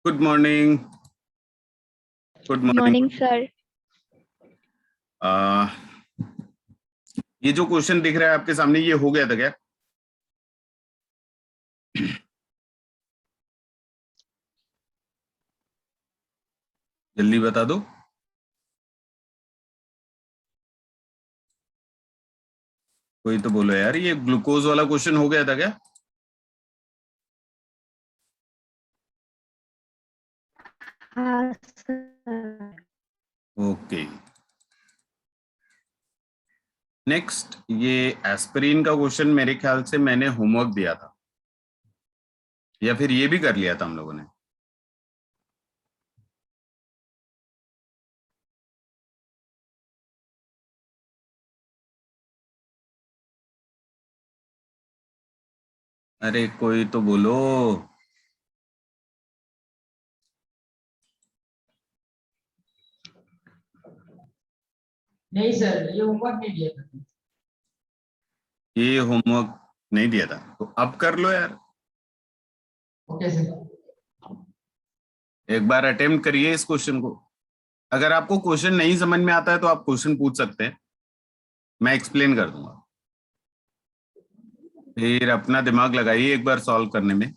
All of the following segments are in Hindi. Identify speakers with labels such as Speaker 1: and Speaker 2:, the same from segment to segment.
Speaker 1: Good morning. Good morning.
Speaker 2: Morning sir.
Speaker 1: ये जो क्वेश्चन दिख रहा है आपके सामने, ये हो गया था क्या? जल्दी बता दो। कोई तो बोलो यार, ये ग्लूकोज वाला क्वेश्चन हो गया था क्या?
Speaker 2: हाँ सर।
Speaker 1: ओके। नेक्स्ट, ये एस्पिरिन का क्वेश्चन मेरे ख्याल से मैंने होमवर्क दिया था, या फिर ये भी कर लिया था हम लोगों ने। अरे कोई तो बोलो।
Speaker 3: नहीं सर, ये होमवर्क नहीं दिया था।
Speaker 1: ये होमवर्क नहीं दिया था तो अब कर लो यार।
Speaker 3: Okay sir.
Speaker 1: एक बार अटेम्प्ट करिए इस क्वेश्चन को। अगर आपको क्वेश्चन नहीं समझ में आता है तो आप क्वेश्चन पूछ सकते हैं, मैं एक्सप्लेन कर दूंगा। फिर अपना दिमाग लगाइए एक बार सॉल्व करने में।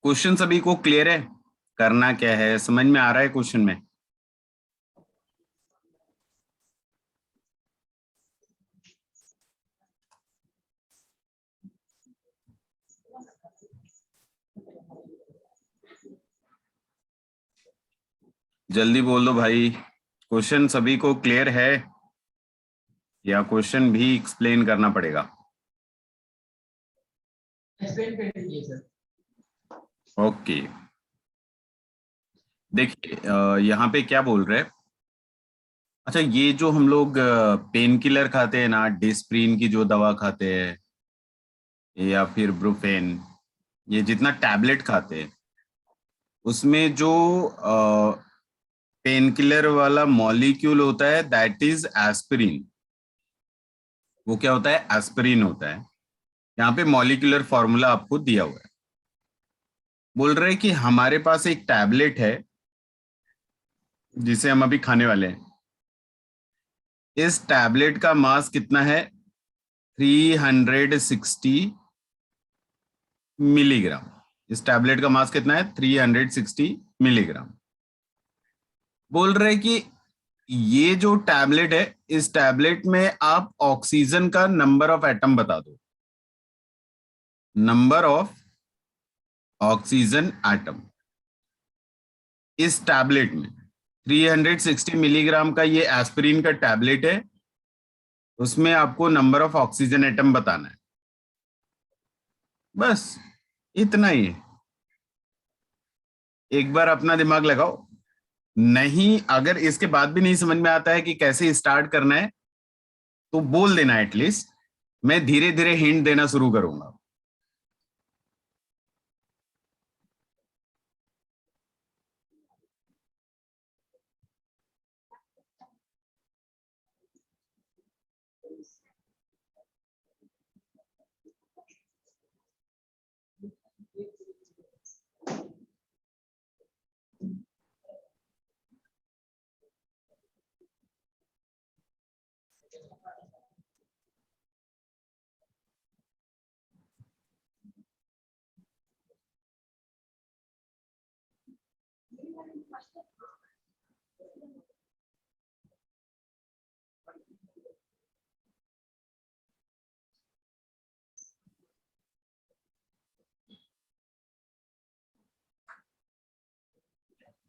Speaker 1: क्वेश्चन सभी को क्लियर है? करना क्या है, समझ में आ रहा है क्वेश्चन में? जल्दी बोल दो भाई, क्वेश्चन सभी को क्लियर है या क्वेश्चन भी एक्सप्लेन करना पड़ेगा?
Speaker 3: एक्सप्लेन कर दीजिए सर।
Speaker 1: ओके। देखिए, यहाँ पे क्या बोल रहे हैं। अच्छा, ये जो हम लोग पेन किलर खाते हैं ना, डिस्प्रिन की जो दवा खाते हैं या फिर ब्रुफेन, ये जितना टैबलेट खाते हैं उसमें जो पेन किलर वाला मॉलिक्यूल होता है दैट इज एस्पिरिन। वो क्या होता है? एस्पिरिन होता है। यहाँ पे मॉलिक्यूलर फॉर्मूला आपको दिया हुआ है। बोल रहे हैं कि हमारे पास एक टैबलेट है जिसे हम अभी खाने वाले हैं। इस टैबलेट का मास कितना है? 360 मिलीग्राम। इस टैबलेट का मास कितना है? 360 मिलीग्राम। बोल रहे हैं कि ये जो टैबलेट है, इस टैबलेट में आप ऑक्सीजन का नंबर ऑफ एटम बता दो। नंबर ऑफ ऑक्सीजन एटम इस टैबलेट में। 360 मिलीग्राम का ये एस्पिरिन का टैबलेट है, उसमें आपको नंबर ऑफ ऑक्सीजन एटम बताना है। बस इतना ही है। एक बार अपना दिमाग लगाओ। नहीं, अगर इसके बाद भी नहीं समझ में आता है कि कैसे स्टार्ट करना है तो बोल देना एटलीस्ट, मैं धीरे धीरे हिंट देना शुरू करूंगा।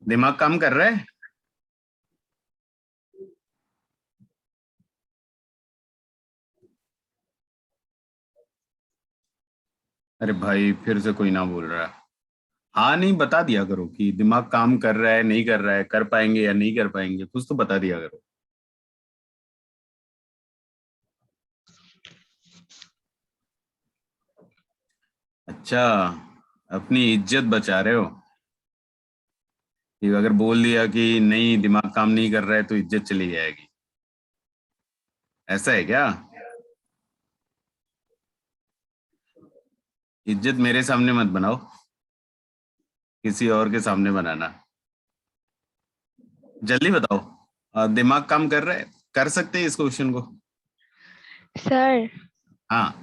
Speaker 1: दिमाग काम कर रहा है? अरे भाई, फिर से कोई ना बोल रहा है। हाँ नहीं, बता दिया करो कि दिमाग काम कर रहा है नहीं कर रहा है, कर पाएंगे या नहीं कर पाएंगे, कुछ तो बता दिया करो। अच्छा, अपनी इज्जत बचा रहे हो कि अगर बोल दिया कि नहीं दिमाग काम नहीं कर रहा है तो इज्जत चली जाएगी, ऐसा है क्या? इज्जत मेरे सामने मत बनाओ, किसी और के सामने बनाना। जल्दी बताओ, दिमाग काम कर रहा है? कर सकते हैं इस क्वेश्चन को?
Speaker 2: सर
Speaker 1: हाँ।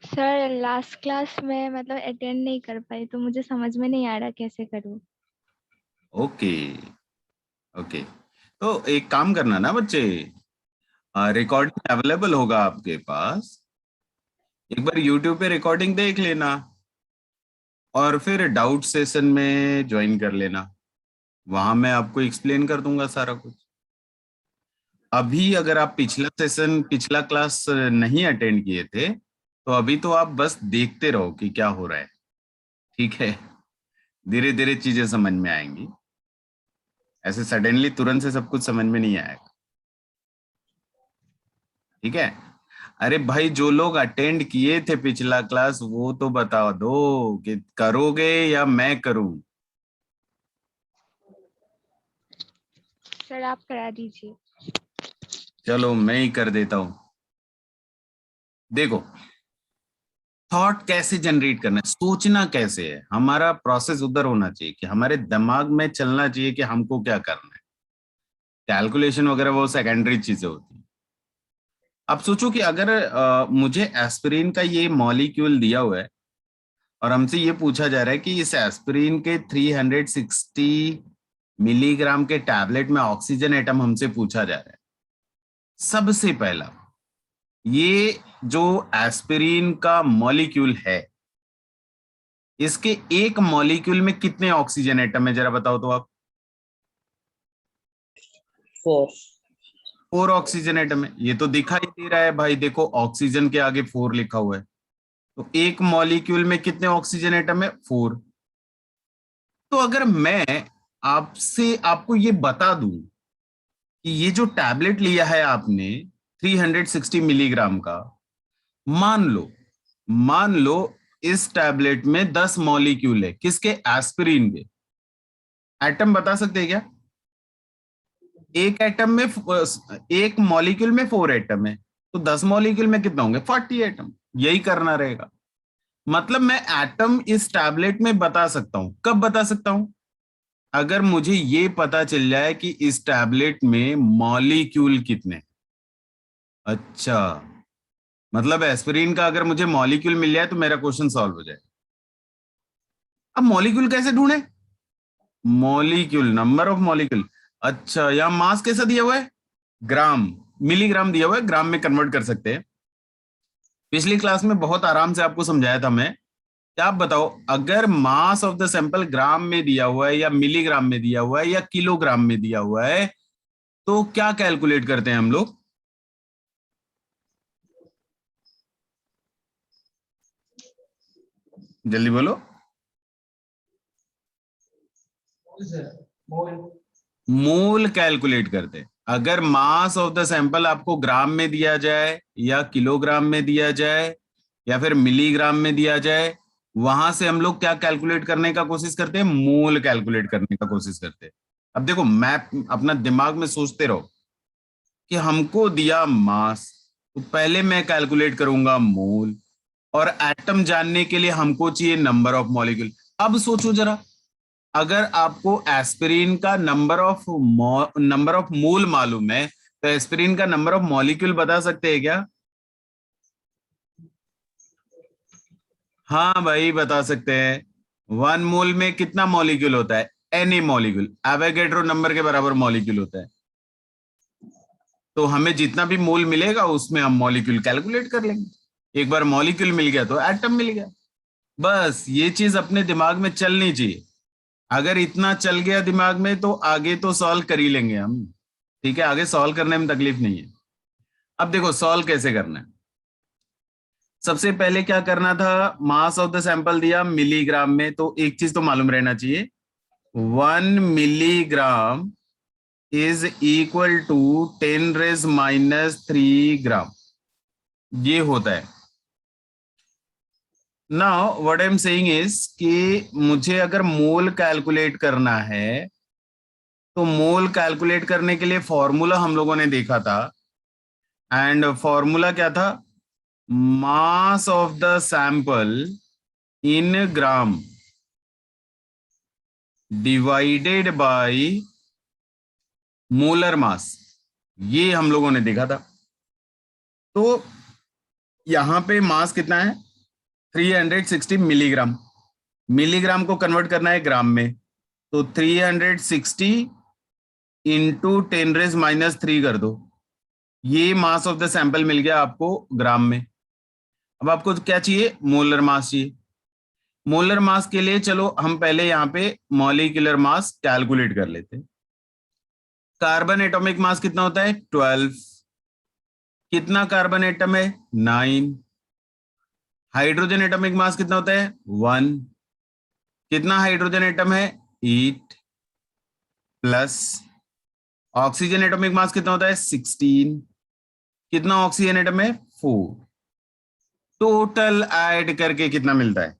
Speaker 2: सर लास्ट क्लास में मतलब अटेंड नहीं कर पाई तो मुझे समझ में नहीं आ रहा कैसे करूँ।
Speaker 1: ओके ओके, तो एक काम करना ना बच्चे, रिकॉर्डिंग अवेलेबल होगा आपके पास, एक बार यूट्यूब पे रिकॉर्डिंग देख लेना और फिर डाउट सेशन में ज्वाइन कर लेना, वहां मैं आपको एक्सप्लेन कर दूंगा सारा कुछ। अभी अगर आप पिछला सेशन पिछला क्लास नहीं अटेंड किए थे तो अभी तो आप बस देखते रहो कि क्या हो रहा है, ठीक है? धीरे धीरे चीजें समझ में आएंगी, ऐसे सडनली तुरंत से सब कुछ समझ में नहीं आएगा, ठीक है? अरे भाई, जो लोग अटेंड किए थे पिछला क्लास वो तो बता दो कि करोगे या मैं करूं?
Speaker 2: सर आप करा दीजिए।
Speaker 1: चलो मैं ही कर देता हूं। देखो, थॉट कैसे जनरेट करना है, सोचना कैसे है, हमारा प्रोसेस उधर होना चाहिए कि हमारे दिमाग में चलना चाहिए कि हमको क्या करना है। कैलकुलेशन वगैरह वो सेकेंडरी चीजें होती हैं। अब सोचो कि अगर मुझे एस्पिरिन का ये मॉलिक्यूल दिया हुआ है और हमसे ये पूछा जा रहा है कि इस एस्पिरिन के 360 मिलीग्राम के टैबलेट में ऑक्सीजन एटम हमसे पूछा जा रहा है। सबसे पहला, ये जो एस्पिरिन का मॉलिक्यूल है, इसके एक मॉलिक्यूल में कितने ऑक्सीजन एटम है, जरा बताओ तो आप।
Speaker 4: 4।
Speaker 1: 4 ऑक्सीजन एटम है, ये तो दिखाई दे रहा है भाई, देखो ऑक्सीजन के आगे 4 लिखा हुआ है, तो एक मॉलिक्यूल में कितने ऑक्सीजन एटम है? 4। तो अगर मैं आपसे आपको ये बता दूं कि ये जो टैबलेट लिया है आपने 360 मिलीग्राम का, मान लो मान लो इस टैबलेट में 10 मॉलिक्यूल है, किसके? एस्पिरिन के। एटम बता सकते हैं क्या? एक एटम में एक मॉलिक्यूल में 4 एटम है, तो 10 मॉलिक्यूल में कितना होंगे? 40 एटम। यही करना रहेगा, मतलब मैं एटम इस टैबलेट में बता सकता हूं। कब बता सकता हूं? अगर मुझे ये पता चल जाए कि इस टैबलेट में मॉलिक्यूल कितने। अच्छा, मतलब एस्पिरिन का अगर मुझे मॉलिक्यूल मिल जाए तो मेरा क्वेश्चन सॉल्व हो जाए। अब मॉलिक्यूल कैसे ढूंढे? Molecule, number of molecule. अच्छा, यहां मास कैसा दिया हुआ है? ग्राम, मिलीग्राम दिया हुआ है, ग्राम में कन्वर्ट कर सकते हैं। पिछली क्लास में बहुत आराम से आपको समझाया था मैं। क्या आप बताओ, अगर मास ऑफ द सैंपल ग्राम में दिया हुआ है या मिलीग्राम में दिया हुआ है या किलोग्राम में दिया हुआ है तो क्या कैलकुलेट करते हैं हम लोग? जल्दी बोलो। मोल कैलकुलेट करते हैं। अगर मास ऑफ द सैंपल आपको ग्राम में दिया जाए या किलोग्राम में दिया जाए या फिर मिलीग्राम में दिया जाए, वहां से हम लोग क्या कैलकुलेट करने का कोशिश करते हैं? मोल कैलकुलेट करने का कोशिश करते हैं। अब देखो, मैं अपना दिमाग में सोचते रहो कि हमको दिया मास, तो पहले मैं कैलकुलेट करूंगा मोल, और एटम जानने के लिए हमको चाहिए नंबर ऑफ मॉलिक्यूल। अब सोचो जरा, अगर आपको एस्पिरिन का नंबर ऑफ मोल मालूम है तो एस्पिरिन का नंबर ऑफ मॉलिक्यूल बता सकते हैं क्या? हाँ भाई, बता सकते हैं। 1 मोल में कितना मॉलिक्यूल होता है? एनी मॉलिक्यूल, एवोगैड्रो नंबर के बराबर मॉलिक्यूल होता है। तो हमें जितना भी मोल मिलेगा उसमें हम मॉलिक्यूल कैलकुलेट कर लेंगे। एक बार मॉलिक्यूल मिल गया तो एटम मिल गया। बस ये चीज अपने दिमाग में चलनी चाहिए। अगर इतना चल गया दिमाग में तो आगे तो सॉल्व कर ही लेंगे हम, ठीक है? आगे सॉल्व करने में तकलीफ नहीं है। अब देखो सॉल्व कैसे करना है। सबसे पहले क्या करना था? मास ऑफ द सैंपल दिया मिलीग्राम में, तो एक चीज तो मालूम रहना चाहिए, 1 मिलीग्राम इज इक्वल टू 10⁻³ ग्राम, ये होता है। Now what I am saying is कि मुझे अगर मोल कैलकुलेट करना है तो मोल कैलकुलेट करने के लिए फॉर्मूला हम लोगों ने देखा था, एंड फॉर्मूला क्या था? मास of the sample in gram divided by molar mass, ये हम लोगों ने देखा था। तो यहां पे मास कितना है? 360 मिलीग्राम। मिलीग्राम को कन्वर्ट करना है ग्राम में, तो 360 इंटू 10⁻³ कर दो। ये मास ऑफ द सैंपल मिल गया आपको ग्राम में। अब आपको क्या चाहिए? मोलर मास चाहिए। मोलर मास के लिए चलो हम पहले यहाँ पे मॉलिक्यूलर मास कैलकुलेट कर लेते हैं। कार्बन एटॉमिक मास कितना होता है? 12। कितना कार्बन एटम है? 9। हाइड्रोजन एटॉमिक मास कितना होता है? 1। कितना हाइड्रोजन एटम है? 8 प्लस ऑक्सीजन एटॉमिक मास कितना होता है? 16। कितना ऑक्सीजन एटम है? 4। टोटल ऐड करके कितना मिलता है?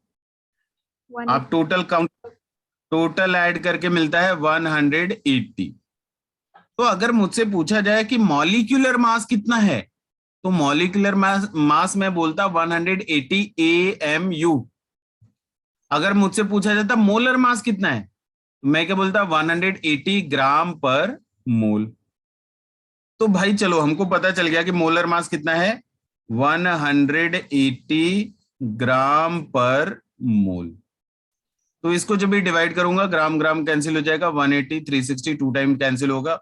Speaker 1: आप टोटल काउंट, टोटल ऐड करके मिलता है 180। तो अगर मुझसे पूछा जाए कि मॉलिक्यूलर मास कितना है, तो मॉलिक्यूलर मास मैं बोलता 180 AMU। अगर मुझसे पूछा जाता मोलर मास कितना है, तो मैं क्या बोलता? 180 ग्राम पर मोल। तो भाई चलो हमको पता चल गया कि मोलर मास कितना है, 180 ग्राम पर मोल। तो इसको जब भी डिवाइड करूंगा, ग्राम ग्राम कैंसिल हो जाएगा, 180 360 2 टाइम कैंसिल होगा।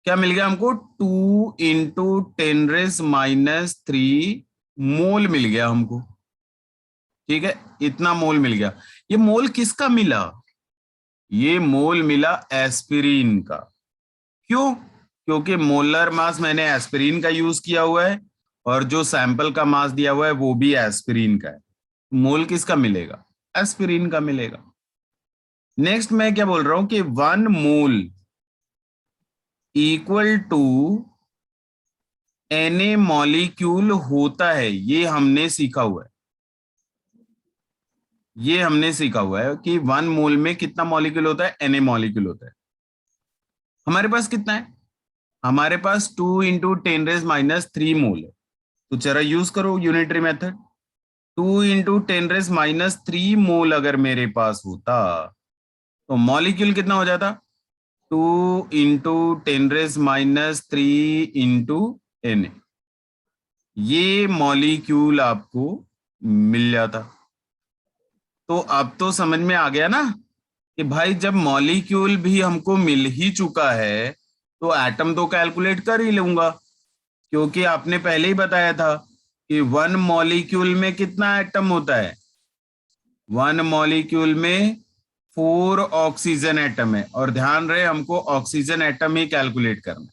Speaker 1: क्या मिल गया हमको? 2 इंटू 10⁻³ मोल मिल गया हमको। ठीक है, इतना मोल मिल गया। ये मोल किसका मिला? ये मोल मिला एस्पिरिन का। क्यों? क्योंकि मोलर मास मैंने एस्पिरिन का यूज किया हुआ है, और जो सैंपल का मास दिया हुआ है वो भी एस्पिरिन का है। मोल किसका मिलेगा? एस्पिरिन का मिलेगा। नेक्स्ट मैं क्या बोल रहा हूं कि 1 mole equal to Na molecule होता है, ये हमने सीखा हुआ है। ये हमने सीखा हुआ है कि 1 मोल में कितना मॉलिक्यूल होता है? Na मॉलिक्यूल होता है। हमारे पास कितना है? हमारे पास 2 इंटू 10⁻³ मोल है। तो जरा यूज करो यूनिटरी मेथड। 2 इंटू 10⁻³ मोल अगर मेरे पास होता तो मॉलिक्यूल कितना हो जाता? 2 इंटू 10⁻³ इंटू Na। ये मॉलिक्यूल आपको मिल जाता। तो अब तो समझ में आ गया ना कि भाई जब मॉलिक्यूल भी हमको मिल ही चुका है तो एटम तो कैलकुलेट कर ही लूंगा, क्योंकि आपने पहले ही बताया था कि 1 मॉलिक्यूल में कितना एटम होता है? 1 मॉलिक्यूल में 4 ऑक्सीजन एटम है, और ध्यान रहे हमको ऑक्सीजन एटम ही कैलकुलेट करना है।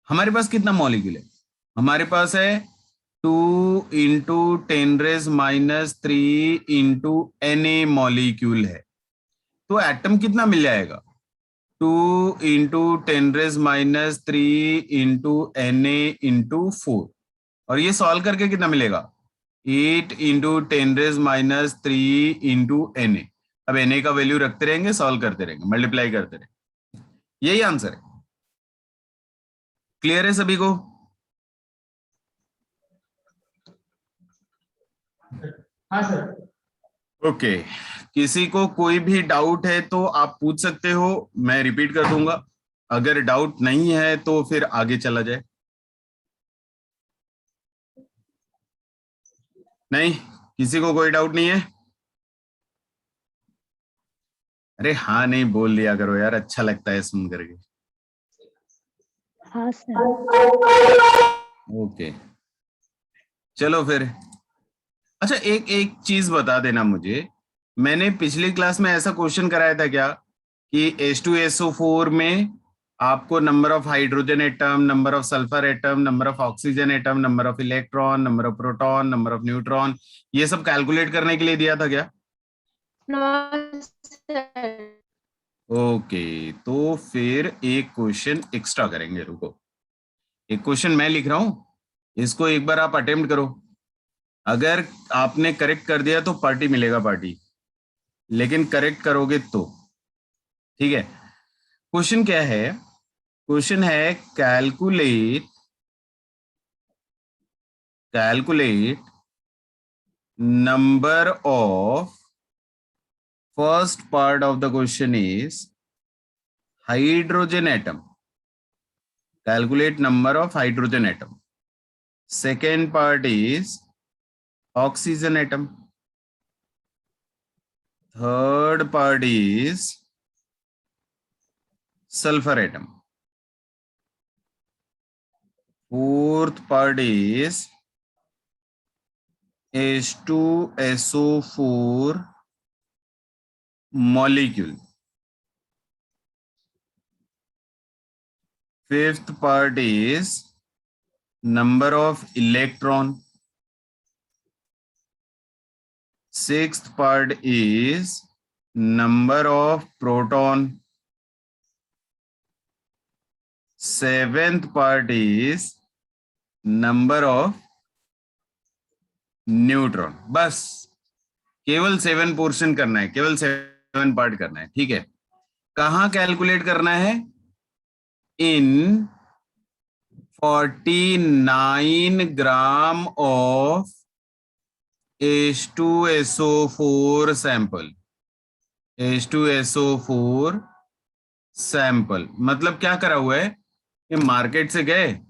Speaker 1: हमारे पास कितना मॉलिक्यूल है? हमारे पास है 2 इंटू 10⁻³ इंटू Na मॉलिक्यूल है। तो एटम कितना मिल जाएगा? 2 इंटू 10⁻³ इंटू Na इंटू 4। और ये सॉल्व करके कितना मिलेगा? 8 इंटू 10⁻³ इंटू Na। अब Na का वैल्यू रखते रहेंगे, सॉल्व करते रहेंगे, मल्टीप्लाई करते रहेंगे। यही आंसर है। क्लियर है सभी को?
Speaker 3: हाँ सर।
Speaker 1: ओके, किसी को कोई भी डाउट है तो आप पूछ सकते हो, मैं रिपीट कर दूंगा। अगर डाउट नहीं है तो फिर आगे चला जाए। नहीं, किसी को कोई डाउट नहीं है? अरे हाँ नहीं बोल दिया करो यार, अच्छा लगता है सुन करके।
Speaker 2: हाँ सर।
Speaker 1: ओके चलो फिर। अच्छा एक एक चीज बता देना मुझे, मैंने पिछली क्लास में ऐसा क्वेश्चन कराया था क्या कि H2SO4 में आपको number of hydrogen atom, number of sulphur atom, number of oxygen atom, number of electron, number of proton, number of neutron, ये सब कैलकुलेट करने के लिए दिया था क्या? ओके, तो फिर एक क्वेश्चन एक्स्ट्रा करेंगे, रुको। एक क्वेश्चन मैं लिख रहा हूं, इसको एक बार आप अटेम्प्ट करो। अगर आपने करेक्ट कर दिया तो पार्टी मिलेगा, पार्टी, लेकिन करेक्ट करोगे तो। ठीक है, क्वेश्चन क्या है? क्वेश्चन है calculate number of, first part of the question is hydrogen atom, calculate number of hydrogen atom. Second part is oxygen atom. Third part is sulphur atom. Fourth part is H2SO4 molecule. Fifth part is number of electron. Sixth part is number of proton. Seventh part is number of neutron. बस केवल 7 पोर्शन करना है, केवल 7 पार्ट करना है। ठीक है, कहां कैलकुलेट करना है? इन 49 gram of H2SO4 sample. H2SO4 sample मतलब क्या करा हुआ है कि मार्केट से गए,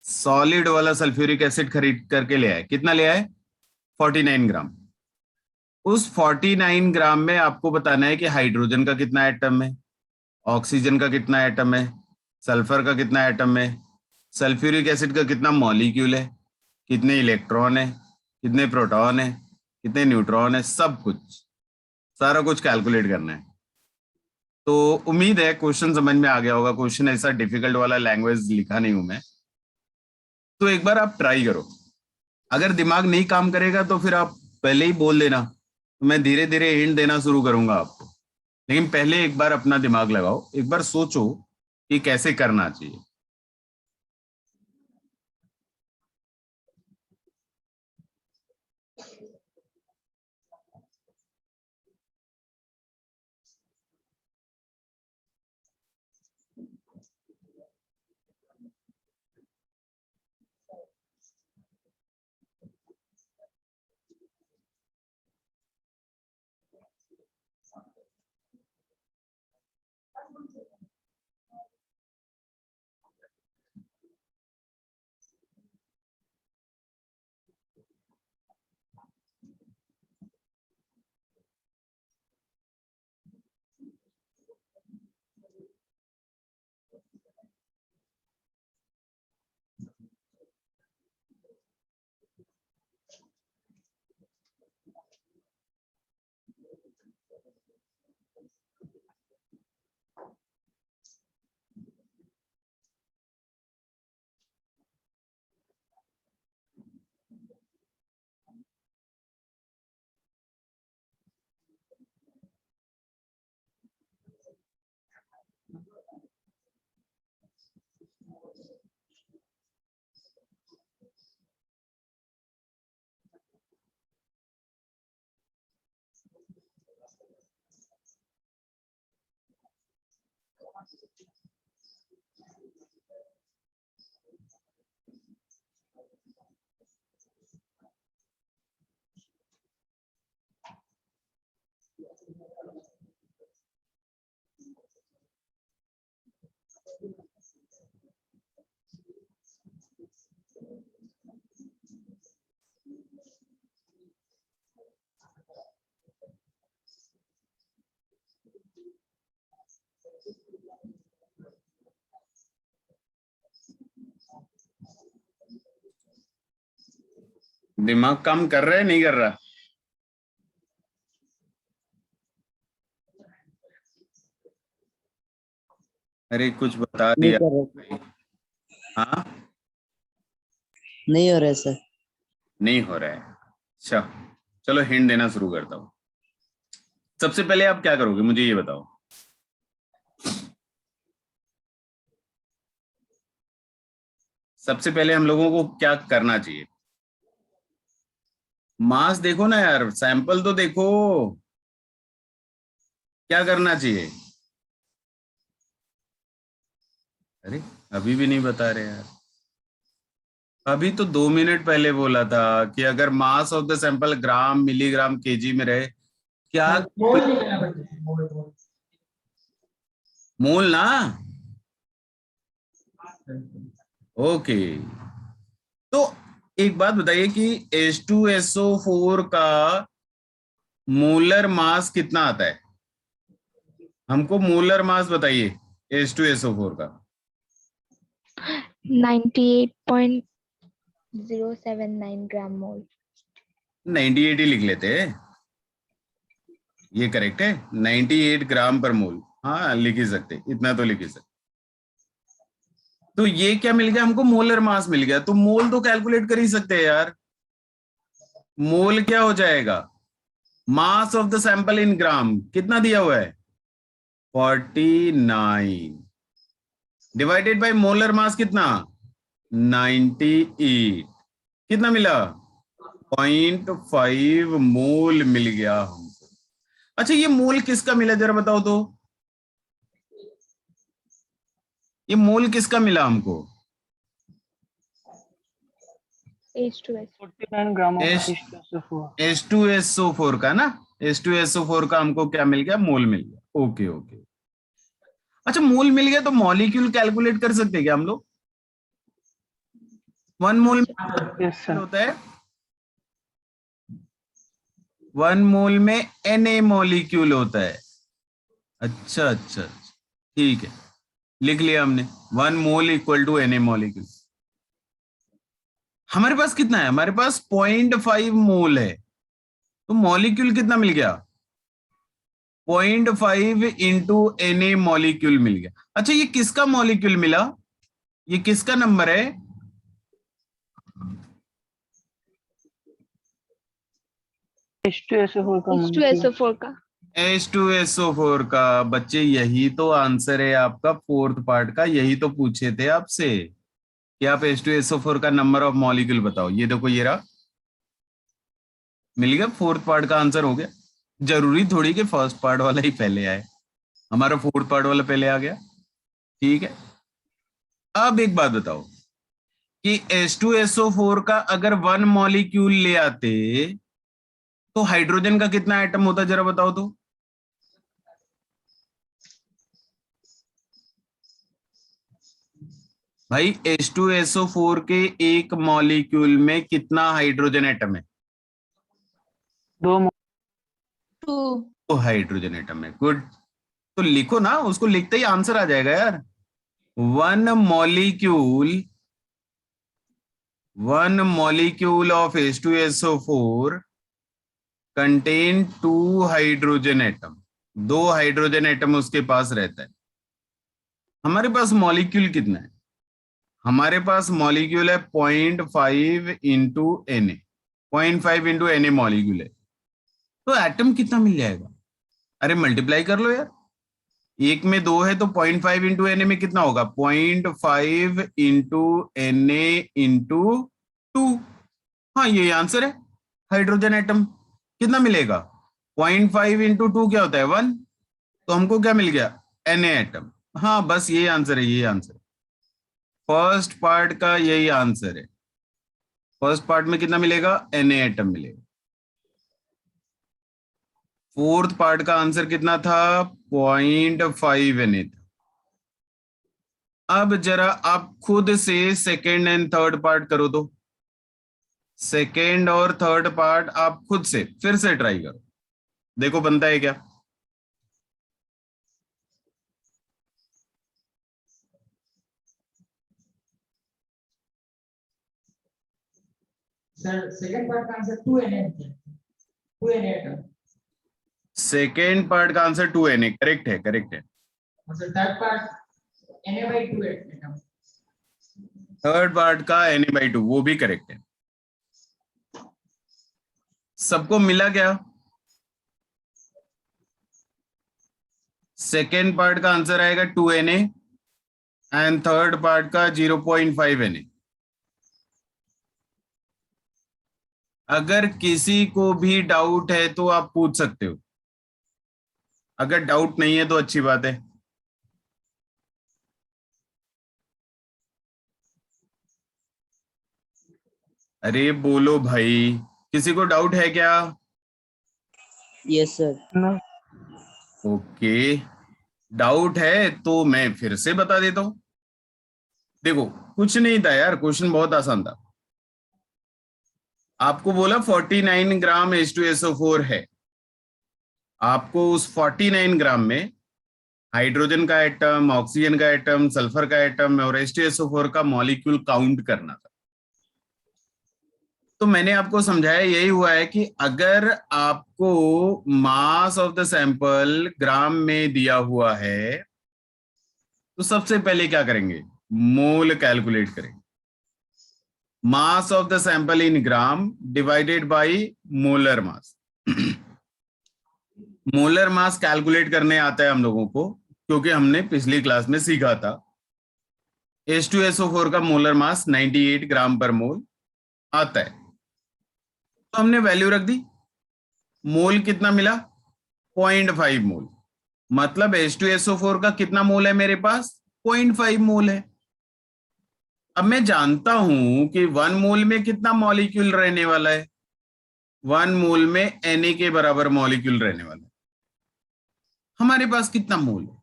Speaker 1: सॉलिड वाला सल्फ्यूरिक एसिड खरीद करके ले आए। कितना ले आए? 49 ग्राम। उस 49 ग्राम में आपको बताना है कि हाइड्रोजन का कितना एटम है, ऑक्सीजन का कितना एटम है, सल्फर का कितना एटम है, सल्फ्यूरिक एसिड का कितना मॉलिक्यूल है, कितने इलेक्ट्रॉन है, कितने प्रोटॉन है, कितने न्यूट्रॉन है, सब कुछ, सारा कुछ कैलकुलेट करना है। तो उम्मीद है क्वेश्चन समझ में आ गया होगा। क्वेश्चन ऐसा डिफिकल्ट वाला लैंग्वेज लिखा नहीं हूं मैं, तो एक बार आप ट्राई करो। अगर दिमाग नहीं काम करेगा तो फिर आप पहले ही बोल देना, तो मैं धीरे धीरे हिंट देना शुरू करूंगा आपको। लेकिन पहले एक बार अपना दिमाग लगाओ, एक बार सोचो कि कैसे करना चाहिए। दिमाग काम कर रहा है, नहीं कर रहा? अरे कुछ बता
Speaker 4: नहीं
Speaker 1: दिया
Speaker 4: कर रहे,
Speaker 1: भाई। हाँ,
Speaker 4: नहीं हो रहा है सर।
Speaker 1: नहीं हो रहा है। अच्छा, चलो हिंट देना शुरू करता हूँ। सबसे पहले आप क्या करोगे मुझे ये बताओ। सबसे पहले हम लोगों को क्या करना चाहिए? मास देखो ना यार, सैंपल तो देखो, क्या करना चाहिए। अरे अभी भी नहीं बता रहे यार। अभी तो 2 मिनट पहले बोला था कि अगर मास of the sample gram milligram KG में रहे, क्या
Speaker 3: मोल निकलना पड़ता है, मोल मोल।
Speaker 1: मोल ना। ओके, तो एक बात बताइए कि H2SO4 का मोलर मास कितना आता है? हमको मोलर मास बताइए H2SO4 का।
Speaker 2: 98.079 ग्राम मोल।
Speaker 1: 98 ही लिख लेते हैं, ये करेक्ट है। 98 ग्राम पर मोल, हाँ लिख ही सकते, इतना तो लिख ही सकते। तो ये क्या मिल गया हमको? मोलर मास मिल गया। तो मोल तो कैलकुलेट कर ही सकते हैं यार। मोल क्या हो जाएगा? Mass of the sample in gram कितना दिया हुआ है? 49 डिवाइडेड बाय मोलर मास कितना? 98। कितना मिला? 0.5 मोल मिल गया हमको। अच्छा, ये मोल किसका मिला जरा बताओ तो। ये मोल किसका मिला हमको?
Speaker 2: H2S
Speaker 4: 49 gram of
Speaker 1: H
Speaker 4: H2SO4।
Speaker 1: H2SO4 का ना, H2SO4 का हमको क्या मिल गया? मोल मिल गया। Okay okay. अच्छा, मोल मिल गया तो मॉलिक्यूल कैलकुलेट कर सकते हैं क्या हम लोग? 1 मोल में
Speaker 4: यस सर।
Speaker 1: होता है? 1 मोल में Na मॉलिक्यूल होता है। अच्छा अच्छा अच्छा, ठीक है, लिख लिया हमने। 1 mole equal to Na molecule. हमारे पास कितना है? हमारे पास 0.5 मोल है, तो मॉलिक्यूल कितना मिल गया? 0.5 इंटू Na मॉलिक्यूल मिल गया। अच्छा, ये किसका मॉलिक्यूल मिला? ये किसका नंबर है?
Speaker 4: H2SO4 का molecule।
Speaker 2: H2SO4 का।
Speaker 1: H2SO4 का। बच्चे यही तो आंसर है आपका फोर्थ पार्ट का, यही तो पूछे थे आपसे कि आप H2SO4 का नंबर ऑफ मॉलिक्यूल बताओ। ये देखो, ये रहा, मिल गया, फोर्थ पार्ट का आंसर हो गया। जरूरी थोड़ी कि फर्स्ट पार्ट वाला ही पहले आए, हमारा फोर्थ पार्ट वाला पहले आ गया। ठीक है, अब एक बात बताओ कि H2SO4 का अगर 1 मॉलिक्यूल ले आते तो हाइड्रोजन का कितना एटम होता, जरा बताओ तो। भाई H2SO4 के एक मॉलिक्यूल में कितना हाइड्रोजन एटम है?
Speaker 4: 2
Speaker 1: तो हाइड्रोजन एटम है। गुड। तो लिखो ना, उसको लिखते ही आंसर आ जाएगा यार। 1 molecule, 1 molecule of H2SO4 contain 2 hydrogen atom. 2 hydrogen atom उसके पास रहता है। हमारे पास मॉलिक्यूल कितना है? हमारे पास मॉलिक्यूल है 0.5 into Na। 0.5 into Na molecule है, तो एटम कितना मिल जाएगा? अरे मल्टीप्लाई कर लो यार, एक में 2 है तो 0.5 इंटू Na में कितना होगा? 0.5 इंटू Na इंटू 2। हाँ, ये आंसर है। हाइड्रोजन एटम कितना मिलेगा? 0.5 इंटू 2 क्या होता है? 1। तो हमको क्या मिल गया? Na atom. हाँ बस ये आंसर है, ये आंसर है फर्स्ट पार्ट का, यही आंसर है। फर्स्ट पार्ट में कितना मिलेगा? Na एटम मिलेगा। फोर्थ पार्ट का आंसर कितना था? 0.5 Na था। अब जरा आप खुद से सेकेंड एंड थर्ड पार्ट करो तो। सेकेंड और थर्ड पार्ट आप खुद से फिर से ट्राई करो, देखो बनता है क्या।
Speaker 3: सर सेकंड पार्ट का आंसर 2Na है, 2Na एटम।
Speaker 1: सेकेंड पार्ट का आंसर 2Na, करेक्ट है, करेक्ट है।
Speaker 3: और sir third part Na/2 atom.
Speaker 1: Third part का Na/2, वो भी करेक्ट है। सबको मिला क्या? सेकेंड पार्ट का आंसर आएगा 2Na एंड थर्ड पार्ट का 0.5 Na। अगर किसी को भी डाउट है तो आप पूछ सकते हो, अगर डाउट नहीं है तो अच्छी बात है। अरे बोलो भाई, किसी को डाउट है क्या?
Speaker 5: Yes sir.
Speaker 4: No.
Speaker 1: Okay, doubt है तो मैं फिर से बता देता हूं। देखो, कुछ नहीं था यार, क्वेश्चन बहुत आसान था। आपको बोला 49 ग्राम H2SO4 है। आपको उस 49 ग्राम में हाइड्रोजन का एटम, ऑक्सीजन का एटम, सल्फर का एटम और H2SO4 का मॉलिक्यूल काउंट करना था। तो मैंने आपको समझाया, यही हुआ है कि अगर आपको मास ऑफ द सैंपल ग्राम में दिया हुआ है तो सबसे पहले क्या करेंगे, मोल कैलकुलेट करेंगे। मास of the sample in gram divided by molar mass. Molar mass calculate करने आता है हम लोगों को, क्योंकि हमने पिछली क्लास में सीखा था H2SO4 का मोलर मास 98 ग्राम पर मोल आता है। तो हमने वैल्यू रख दी, मोल कितना मिला, 0.5 मोल। मतलब H2SO4 का कितना मोल है मेरे पास, 0.5 मोल है। अब मैं जानता हूं कि 1 मोल में कितना मॉलिक्यूल रहने वाला है, 1 मोल में Na के बराबर मॉलिक्यूल रहने वाला है। हमारे पास कितना मोल है,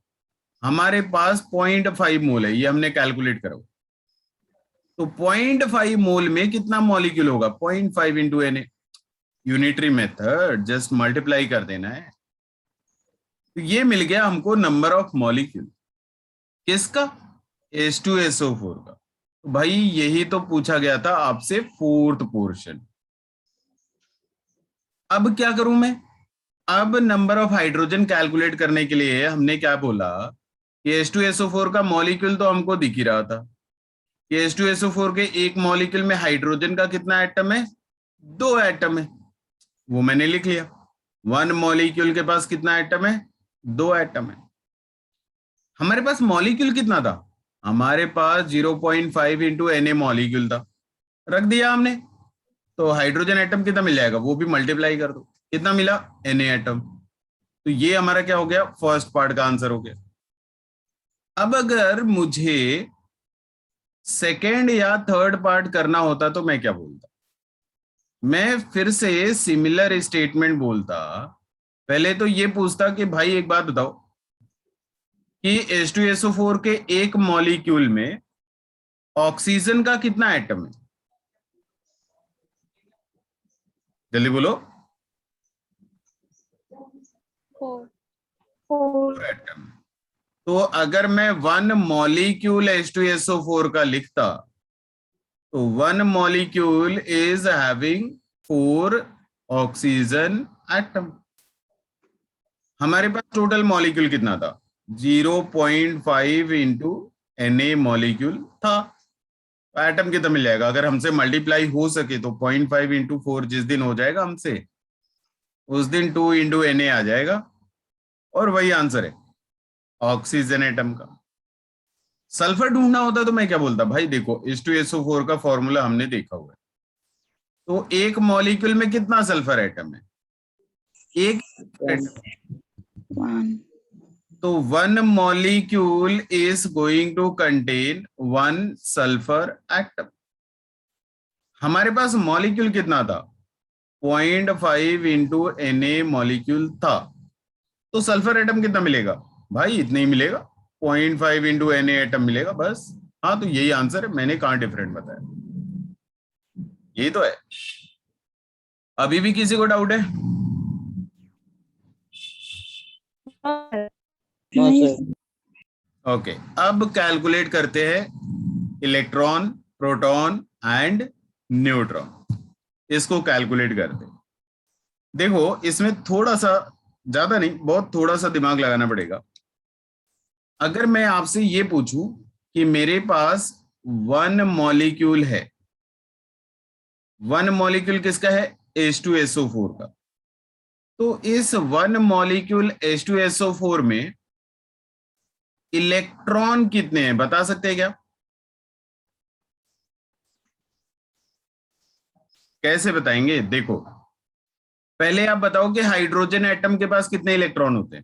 Speaker 1: हमारे पास 0.5 मोल है, ये हमने कैलकुलेट करा। तो 0.5 मोल में कितना मॉलिक्यूल होगा, 0.5 into Na। Unitary method, just multiply कर देना है। तो ये मिल गया हमको नंबर ऑफ मॉलिक्यूल, किसका, H2SO4 का। तो भाई यही तो पूछा गया था आपसे, फोर्थ पोर्शन। अब क्या करूं मैं, अब नंबर ऑफ हाइड्रोजन कैलकुलेट करने के लिए हमने क्या बोला कि H2SO4 का मॉलिक्यूल तो हमको दिख ही रहा था कि H2SO4 के एक मॉलिक्यूल में हाइड्रोजन का कितना एटम है, 2 एटम है। वो मैंने लिख लिया, 1 मॉलिक्यूल के पास कितना एटम है, 2 एटम है। हमारे पास मॉलिक्यूल कितना था, हमारे पास 0.5 इंटू Na मॉलिक्यूल था, रख दिया हमने। तो हाइड्रोजन एटम कितना मिल जाएगा, वो भी मल्टीप्लाई कर दो, कितना मिला, Na एटम। तो ये हमारा क्या हो गया, फर्स्ट पार्ट का आंसर हो गया। अब अगर मुझे सेकेंड या थर्ड पार्ट करना होता तो मैं क्या बोलता, मैं फिर से सिमिलर स्टेटमेंट बोलता। पहले तो ये पूछता कि भाई एक बात बताओ कि H2SO4 के एक मॉलिक्यूल में ऑक्सीजन का कितना एटम है, जल्दी बोलो।
Speaker 2: 4
Speaker 1: एटम। तो अगर मैं 1 मॉलिक्यूल H2SO4 का लिखता तो 1 molecule is having 4 oxygen atom. हमारे पास टोटल मॉलिक्यूल कितना था, 0.5 इंटू Na मॉलिक्यूल था। एटम कितना मिल जाएगा, अगर हमसे मल्टीप्लाई हो सके तो 0.5 इंटू 4 जिस दिन हो जाएगा हमसे, उस दिन 2 इंटू Na आ जाएगा, और वही आंसर है ऑक्सीजन एटम का। सल्फर ढूंढना होता तो मैं क्या बोलता, भाई देखो H2SO4 का फॉर्मूला हमने देखा हुआ है, तो एक मॉलिक्यूल में कितना सल्फर एटम है, एक
Speaker 5: वन।
Speaker 1: तो 1 molecule is going to contain 1 sulphur atom. हमारे पास मॉलिक्यूल कितना था, 0.5 इंटू Na मॉलिक्यूल था। तो सल्फर एटम कितना मिलेगा, भाई इतना ही मिलेगा, 0.5 इंटू Na एटम मिलेगा बस। हाँ, तो यही आंसर है, मैंने कहाँ डिफरेंट बताया, यही तो है। अभी भी किसी को डाउट है?
Speaker 5: No sir.
Speaker 1: ओके, अब कैलकुलेट करते हैं इलेक्ट्रॉन, प्रोटॉन एंड न्यूट्रॉन। इसको कैलकुलेट करते हैं। देखो इसमें थोड़ा सा, ज्यादा नहीं, बहुत थोड़ा सा दिमाग लगाना पड़ेगा। अगर मैं आपसे ये पूछूं कि मेरे पास 1 मॉलिक्यूल है, 1 मॉलिक्यूल किसका है, H2SO4 का। तो इस 1 मॉलिक्यूल H2SO4 में इलेक्ट्रॉन कितने हैं, बता सकते हैं क्या? कैसे बताएंगे? देखो, पहले आप बताओ कि हाइड्रोजन एटम के पास कितने इलेक्ट्रॉन होते हैं?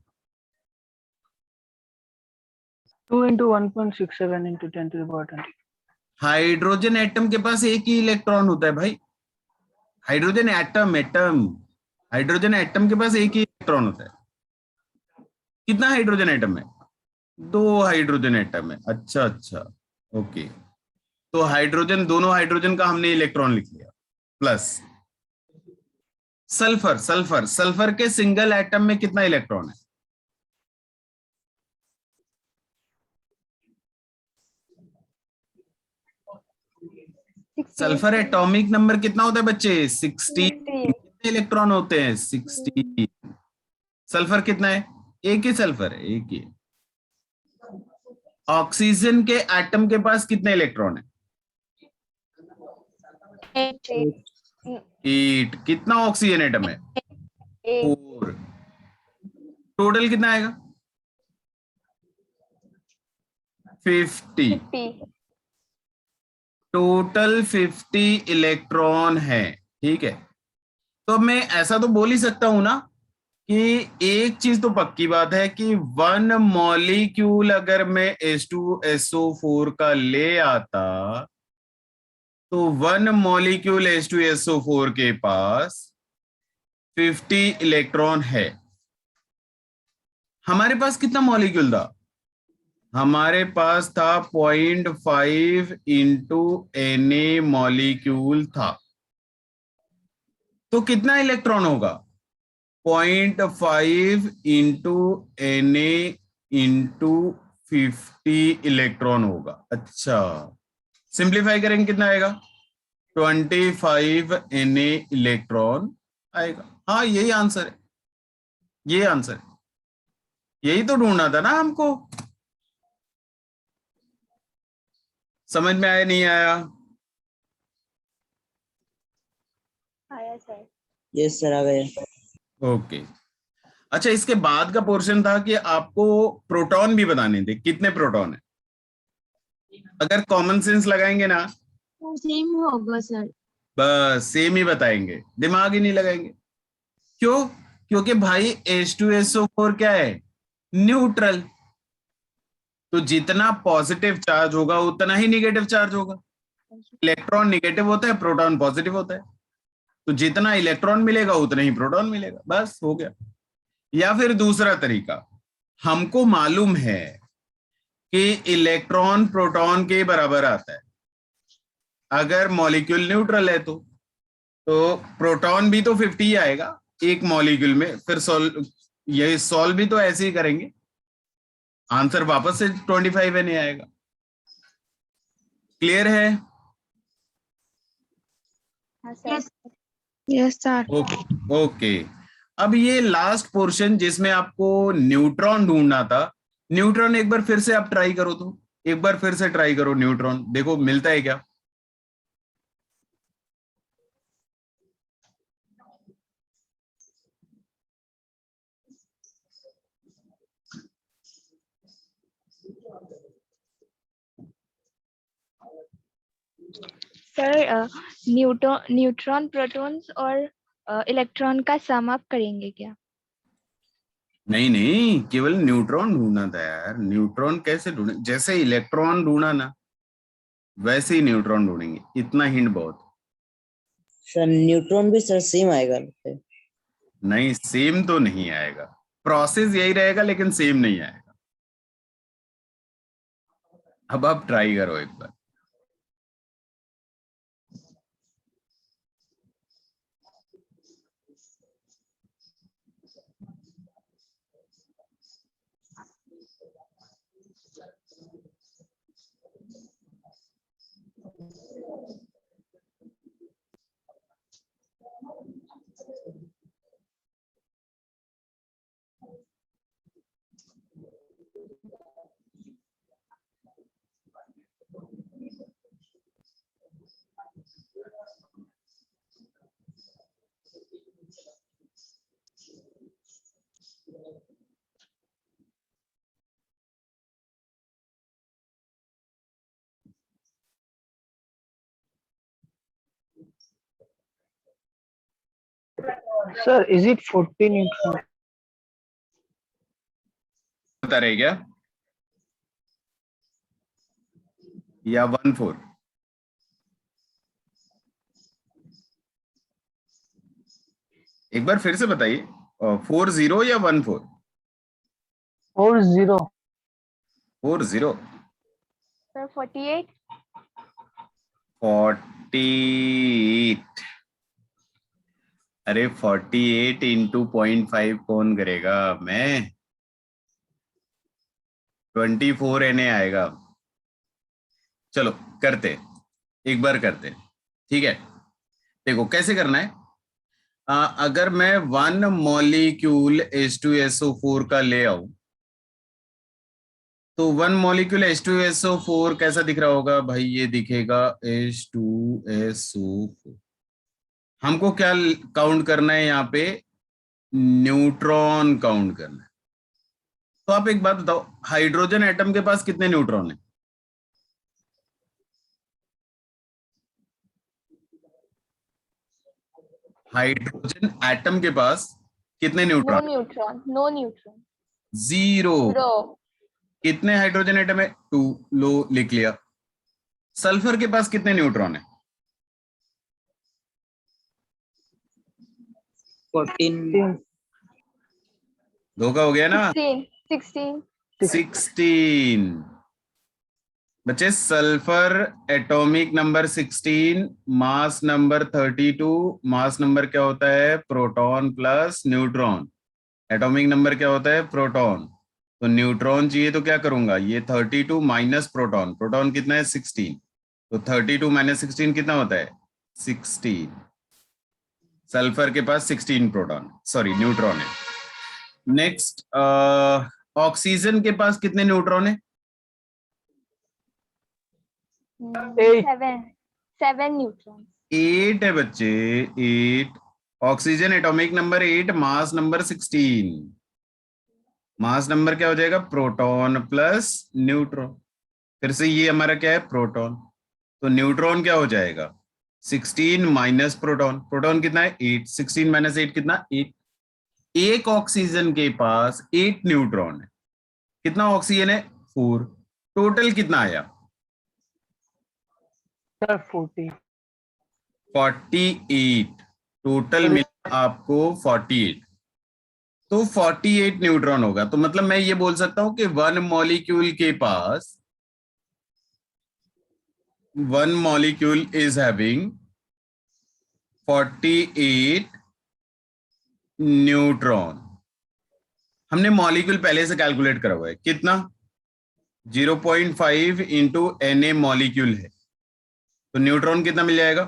Speaker 4: 2 into 1.67 into 10 to the power 20.
Speaker 1: Hydrogen atom के पास एक ही इलेक्ट्रॉन होता है भाई। Hydrogen atom atom hydrogen atom के पास एक ही इलेक्ट्रॉन होता है। कितना हाइड्रोजन एटम है? 2 हाइड्रोजन एटम है। अच्छा अच्छा, ओके। तो हाइड्रोजन, दोनों हाइड्रोजन का हमने इलेक्ट्रॉन लिख लिया। प्लस सल्फर, सल्फर सल्फर के सिंगल एटम में कितना इलेक्ट्रॉन है? सल्फर एटॉमिक नंबर कितना होता है बच्चे? 16। कितने इलेक्ट्रॉन होते हैं? 16। सल्फर कितना है? एक ही सल्फर है, एक ही। ऑक्सीजन के एटम के पास कितने इलेक्ट्रॉन है? 8। कितना ऑक्सीजन एटम है? 4। टोटल कितना आएगा? 50। टोटल 50 इलेक्ट्रॉन है। ठीक है, तो मैं ऐसा तो बोल ही सकता हूं ना कि एक चीज तो पक्की बात है कि 1 मॉलिक्यूल अगर मैं H2SO4 का ले आता, तो 1 मॉलिक्यूल H2SO4 के पास 50 इलेक्ट्रॉन है। हमारे पास कितना मॉलिक्यूल था? हमारे पास था 0.5 इंटू Na मॉलिक्यूल था। तो कितना इलेक्ट्रॉन होगा? 0.5 इंटू Na इंटू 50 इलेक्ट्रॉन होगा। अच्छा, सिंप्लीफाई करेंगे कितना आएगा? 25 Na इलेक्ट्रॉन आएगा। हाँ, यही आंसर है, ये आंसर है। यही तो ढूंढना था ना हमको। समझ में आया नहीं आया?
Speaker 2: आया सर।
Speaker 5: यस सर, आ गया।
Speaker 1: ओके। अच्छा, इसके बाद का पोर्शन था कि आपको प्रोटॉन भी बताने थे। कितने प्रोटॉन है? अगर कॉमन सेंस लगाएंगे ना,
Speaker 6: सेम होगा सर।
Speaker 1: बस सेम ही बताएंगे, दिमाग ही नहीं लगाएंगे। क्यों? क्योंकि भाई H2SO4 क्या है? न्यूट्रल। तो जितना पॉजिटिव चार्ज होगा उतना ही निगेटिव चार्ज होगा। इलेक्ट्रॉन निगेटिव होता है, प्रोटॉन पॉजिटिव होता है। तो जितना इलेक्ट्रॉन मिलेगा उतना ही प्रोटॉन मिलेगा, बस हो गया। या फिर दूसरा तरीका, हमको मालूम है कि इलेक्ट्रॉन प्रोटॉन के बराबर आता है अगर मॉलिक्यूल न्यूट्रल है। तो प्रोटॉन भी तो 50 ही आएगा एक मॉलिक्यूल में। फिर ये सॉल्व भी तो ऐसे ही करेंगे, आंसर वापस से 25 नहीं आएगा। क्लियर है?
Speaker 2: Yes sir.
Speaker 1: ओके। अब ये लास्ट पोर्शन जिसमें आपको न्यूट्रॉन ढूंढना था, न्यूट्रॉन एक बार फिर से आप ट्राई करो। तो एक बार फिर से ट्राई करो न्यूट्रॉन, देखो मिलता है क्या।
Speaker 2: सर न्यूट्रॉन प्रोटॉन्स और इलेक्ट्रॉन का सम अप करेंगे क्या?
Speaker 1: नहीं नहीं, केवल न्यूट्रॉन ढूंढना था यार। न्यूट्रॉन कैसे ढूंढे? जैसे इलेक्ट्रॉन ढूंढा ना, वैसे ही न्यूट्रॉन ढूंढेंगे। इतना हिंट बहुत।
Speaker 5: सर न्यूट्रॉन भी सर सेम आएगा लगता है।
Speaker 1: नहीं, सेम तो नहीं आएगा। प्रोसेस यही रहेगा लेकिन सेम नहीं आएगा। अब आप ट्राई करो एक बार।
Speaker 4: Sir, is it 40 neutron?
Speaker 1: बता रहे क्या या 14? एक बार फिर से बताइए, 40 या 14?
Speaker 4: 40.
Speaker 1: 40.
Speaker 2: सर 48।
Speaker 1: 48। अरे 48 इंटू 0.5 कौन करेगा? मैं 24 Na आएगा। चलो करते, एक बार करते, ठीक है। देखो कैसे करना है। अगर मैं 1 मॉलिक्यूल H2SO4 का ले आऊं तो 1 मॉलिक्यूल H2SO4 कैसा दिख रहा होगा भाई? ये दिखेगा H2SO4। हमको क्या काउंट करना है यहाँ पे? न्यूट्रॉन काउंट करना है। तो आप एक बात बताओ, हाइड्रोजन एटम के पास कितने न्यूट्रॉन है? हाइड्रोजन एटम के पास कितने
Speaker 2: no
Speaker 1: neutron?
Speaker 2: Neutron, no neutron.
Speaker 1: 0।
Speaker 2: No.
Speaker 1: कितने हाइड्रोजन एटम है? 2। लो लिख लिया। सल्फर के पास कितने न्यूट्रॉन है?
Speaker 5: 14.
Speaker 1: धोखा हो गया ना?
Speaker 2: 16।
Speaker 1: 16। बच्चे sulphur atomic number 16, mass number 32। Mass number क्या होता है? Proton plus neutron. Atomic number क्या होता है? प्रोटॉन। तो न्यूट्रॉन चाहिए तो क्या करूंगा? ये 32 माइनस प्रोटॉन। प्रोटॉन कितना है? 16। तो 32 माइनस 16 कितना होता है? 16। सल्फर के पास 16 प्रोटॉन, सॉरी न्यूट्रॉन है। नेक्स्ट, ऑक्सीजन के पास कितने न्यूट्रॉन है?
Speaker 2: 7 न्यूट्रॉन।
Speaker 1: 8 है बच्चे, 8। Oxygen atomic number 8, mass number 16। Mass number क्या हो जाएगा? Proton plus neutron. फिर से ये हमारा क्या है? प्रोटॉन। तो न्यूट्रॉन क्या हो जाएगा? 16 माइनस प्रोटॉन। प्रोटॉन कितना है? 8। 16 माइनस 8 कितना? 8। एक ऑक्सीजन के पास 8 न्यूट्रॉन है। कितना ऑक्सीजन है? 4। टोटल कितना आया?
Speaker 4: Sir, 40.
Speaker 1: 48। टोटल मिला आपको 48। तो 48 न्यूट्रॉन होगा। तो मतलब मैं ये बोल सकता हूं कि 1 मॉलिक्यूल के पास 1 मॉलिक्यूल इज हैविंग 48 न्यूट्रॉन। हमने मॉलिक्यूल पहले से कैलकुलेट करा हुआ है। कितना? 0.5 इंटू Na मॉलिक्यूल है, तो न्यूट्रॉन कितना मिल जाएगा?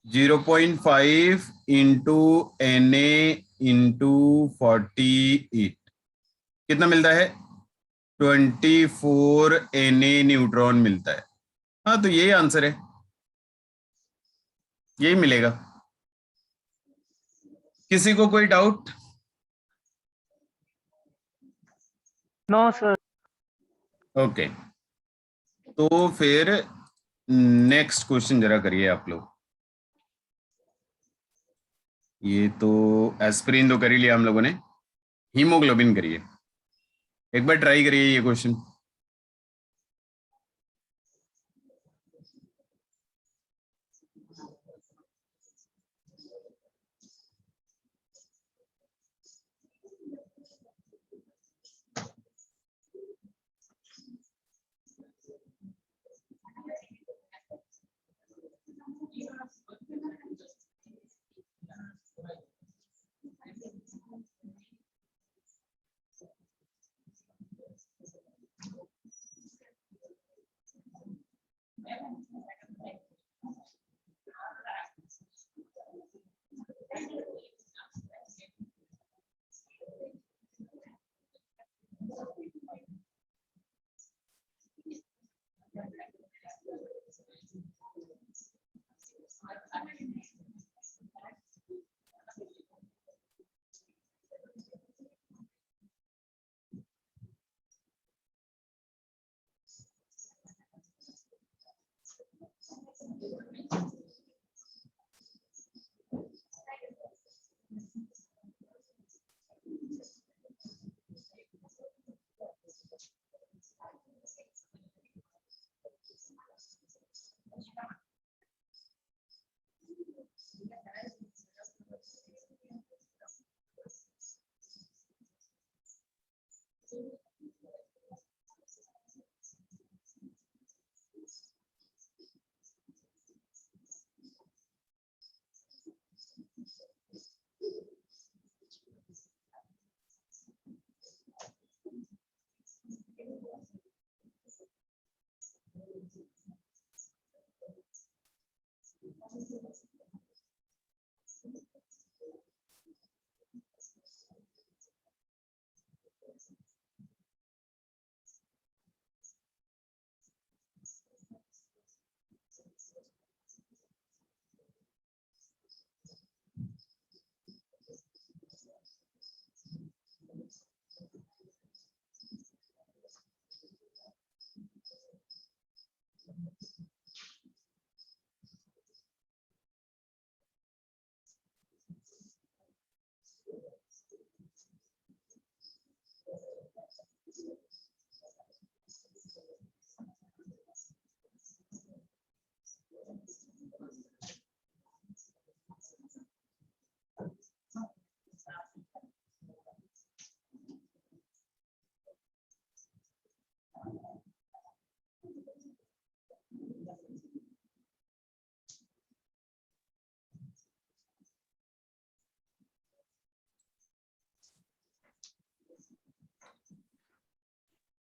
Speaker 1: 0.5 इंटू Na इंटू 48 कितना मिलता है? 24 Na न्यूट्रॉन मिलता है। हाँ, तो यही आंसर है, यही मिलेगा। किसी को कोई डाउट?
Speaker 4: No, sir.
Speaker 1: ओके, तो फिर नेक्स्ट क्वेश्चन जरा करिए आप लोग। ये तो एस्पिरिन तो कर ही लिया हम लोगों ने। हीमोग्लोबिन करिए, एक बार ट्राई करिए ये क्वेश्चन।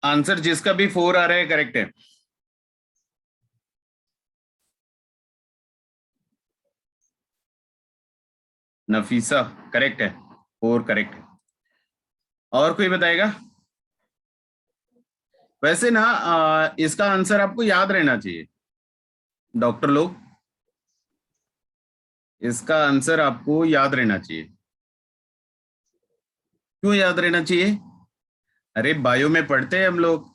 Speaker 1: आंसर जिसका भी 4 आ रहा है करेक्ट है। नफीसा करेक्ट है, 4 करेक्ट है। और कोई बताएगा? वैसे ना इसका आंसर आपको याद रहना चाहिए डॉक्टर लोग, इसका आंसर आपको याद रहना चाहिए। क्यों याद रहना चाहिए? अरे बायो में पढ़ते हैं हम लोग,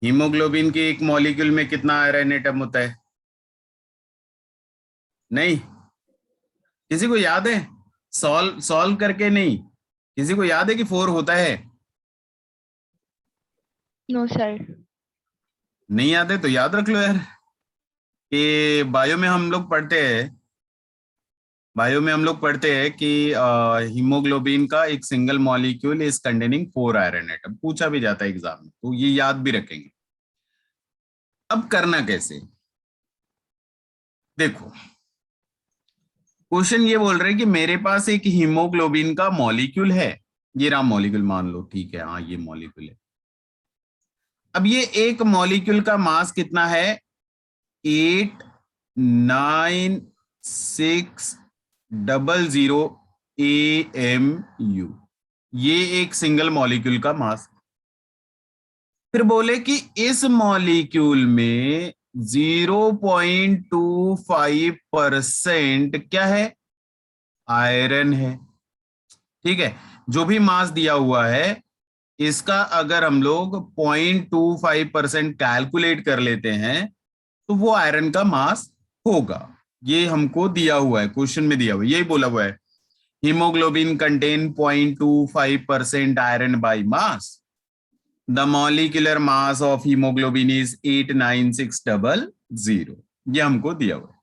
Speaker 1: हीमोग्लोबिन के एक मॉलिक्यूल में कितना आयरन एटम होता है? नहीं, किसी को याद है? सॉल्व करके नहीं, किसी को याद है कि 4 होता है?
Speaker 2: No sir.
Speaker 1: नहीं याद है तो याद रख लो यार, कि बायो में हम लोग पढ़ते हैं कि हीमोग्लोबिन का एक single molecule is containing 4 iron atom, पूछा भी जाता है एग्जाम में, तो ये याद भी रखेंगे। अब करना कैसे? देखो, क्वेश्चन ये बोल रहे हैं कि मेरे पास एक हीमोग्लोबिन का मॉलिक्यूल है, ये रहा मॉलिक्यूल मान लो, ठीक है, हाँ ये मॉलिक्यूल है। अब ये एक मॉलिक्यूल का मास कितना है? 89600 AMU, ये एक सिंगल मॉलिक्यूल का मास। फिर बोले कि इस मॉलिक्यूल में 0.25% क्या है? आयरन है। ठीक है, जो भी मास दिया हुआ है इसका अगर हम लोग 0.25% कैलकुलेट कर लेते हैं तो वो आयरन का मास होगा। ये हमको दिया हुआ है, क्वेश्चन में दिया हुआ है, यही बोला हुआ है, haemoglobin contain 0.25% iron by mass, the molecular mass of haemoglobin is 89600, ये हमको दिया हुआ है।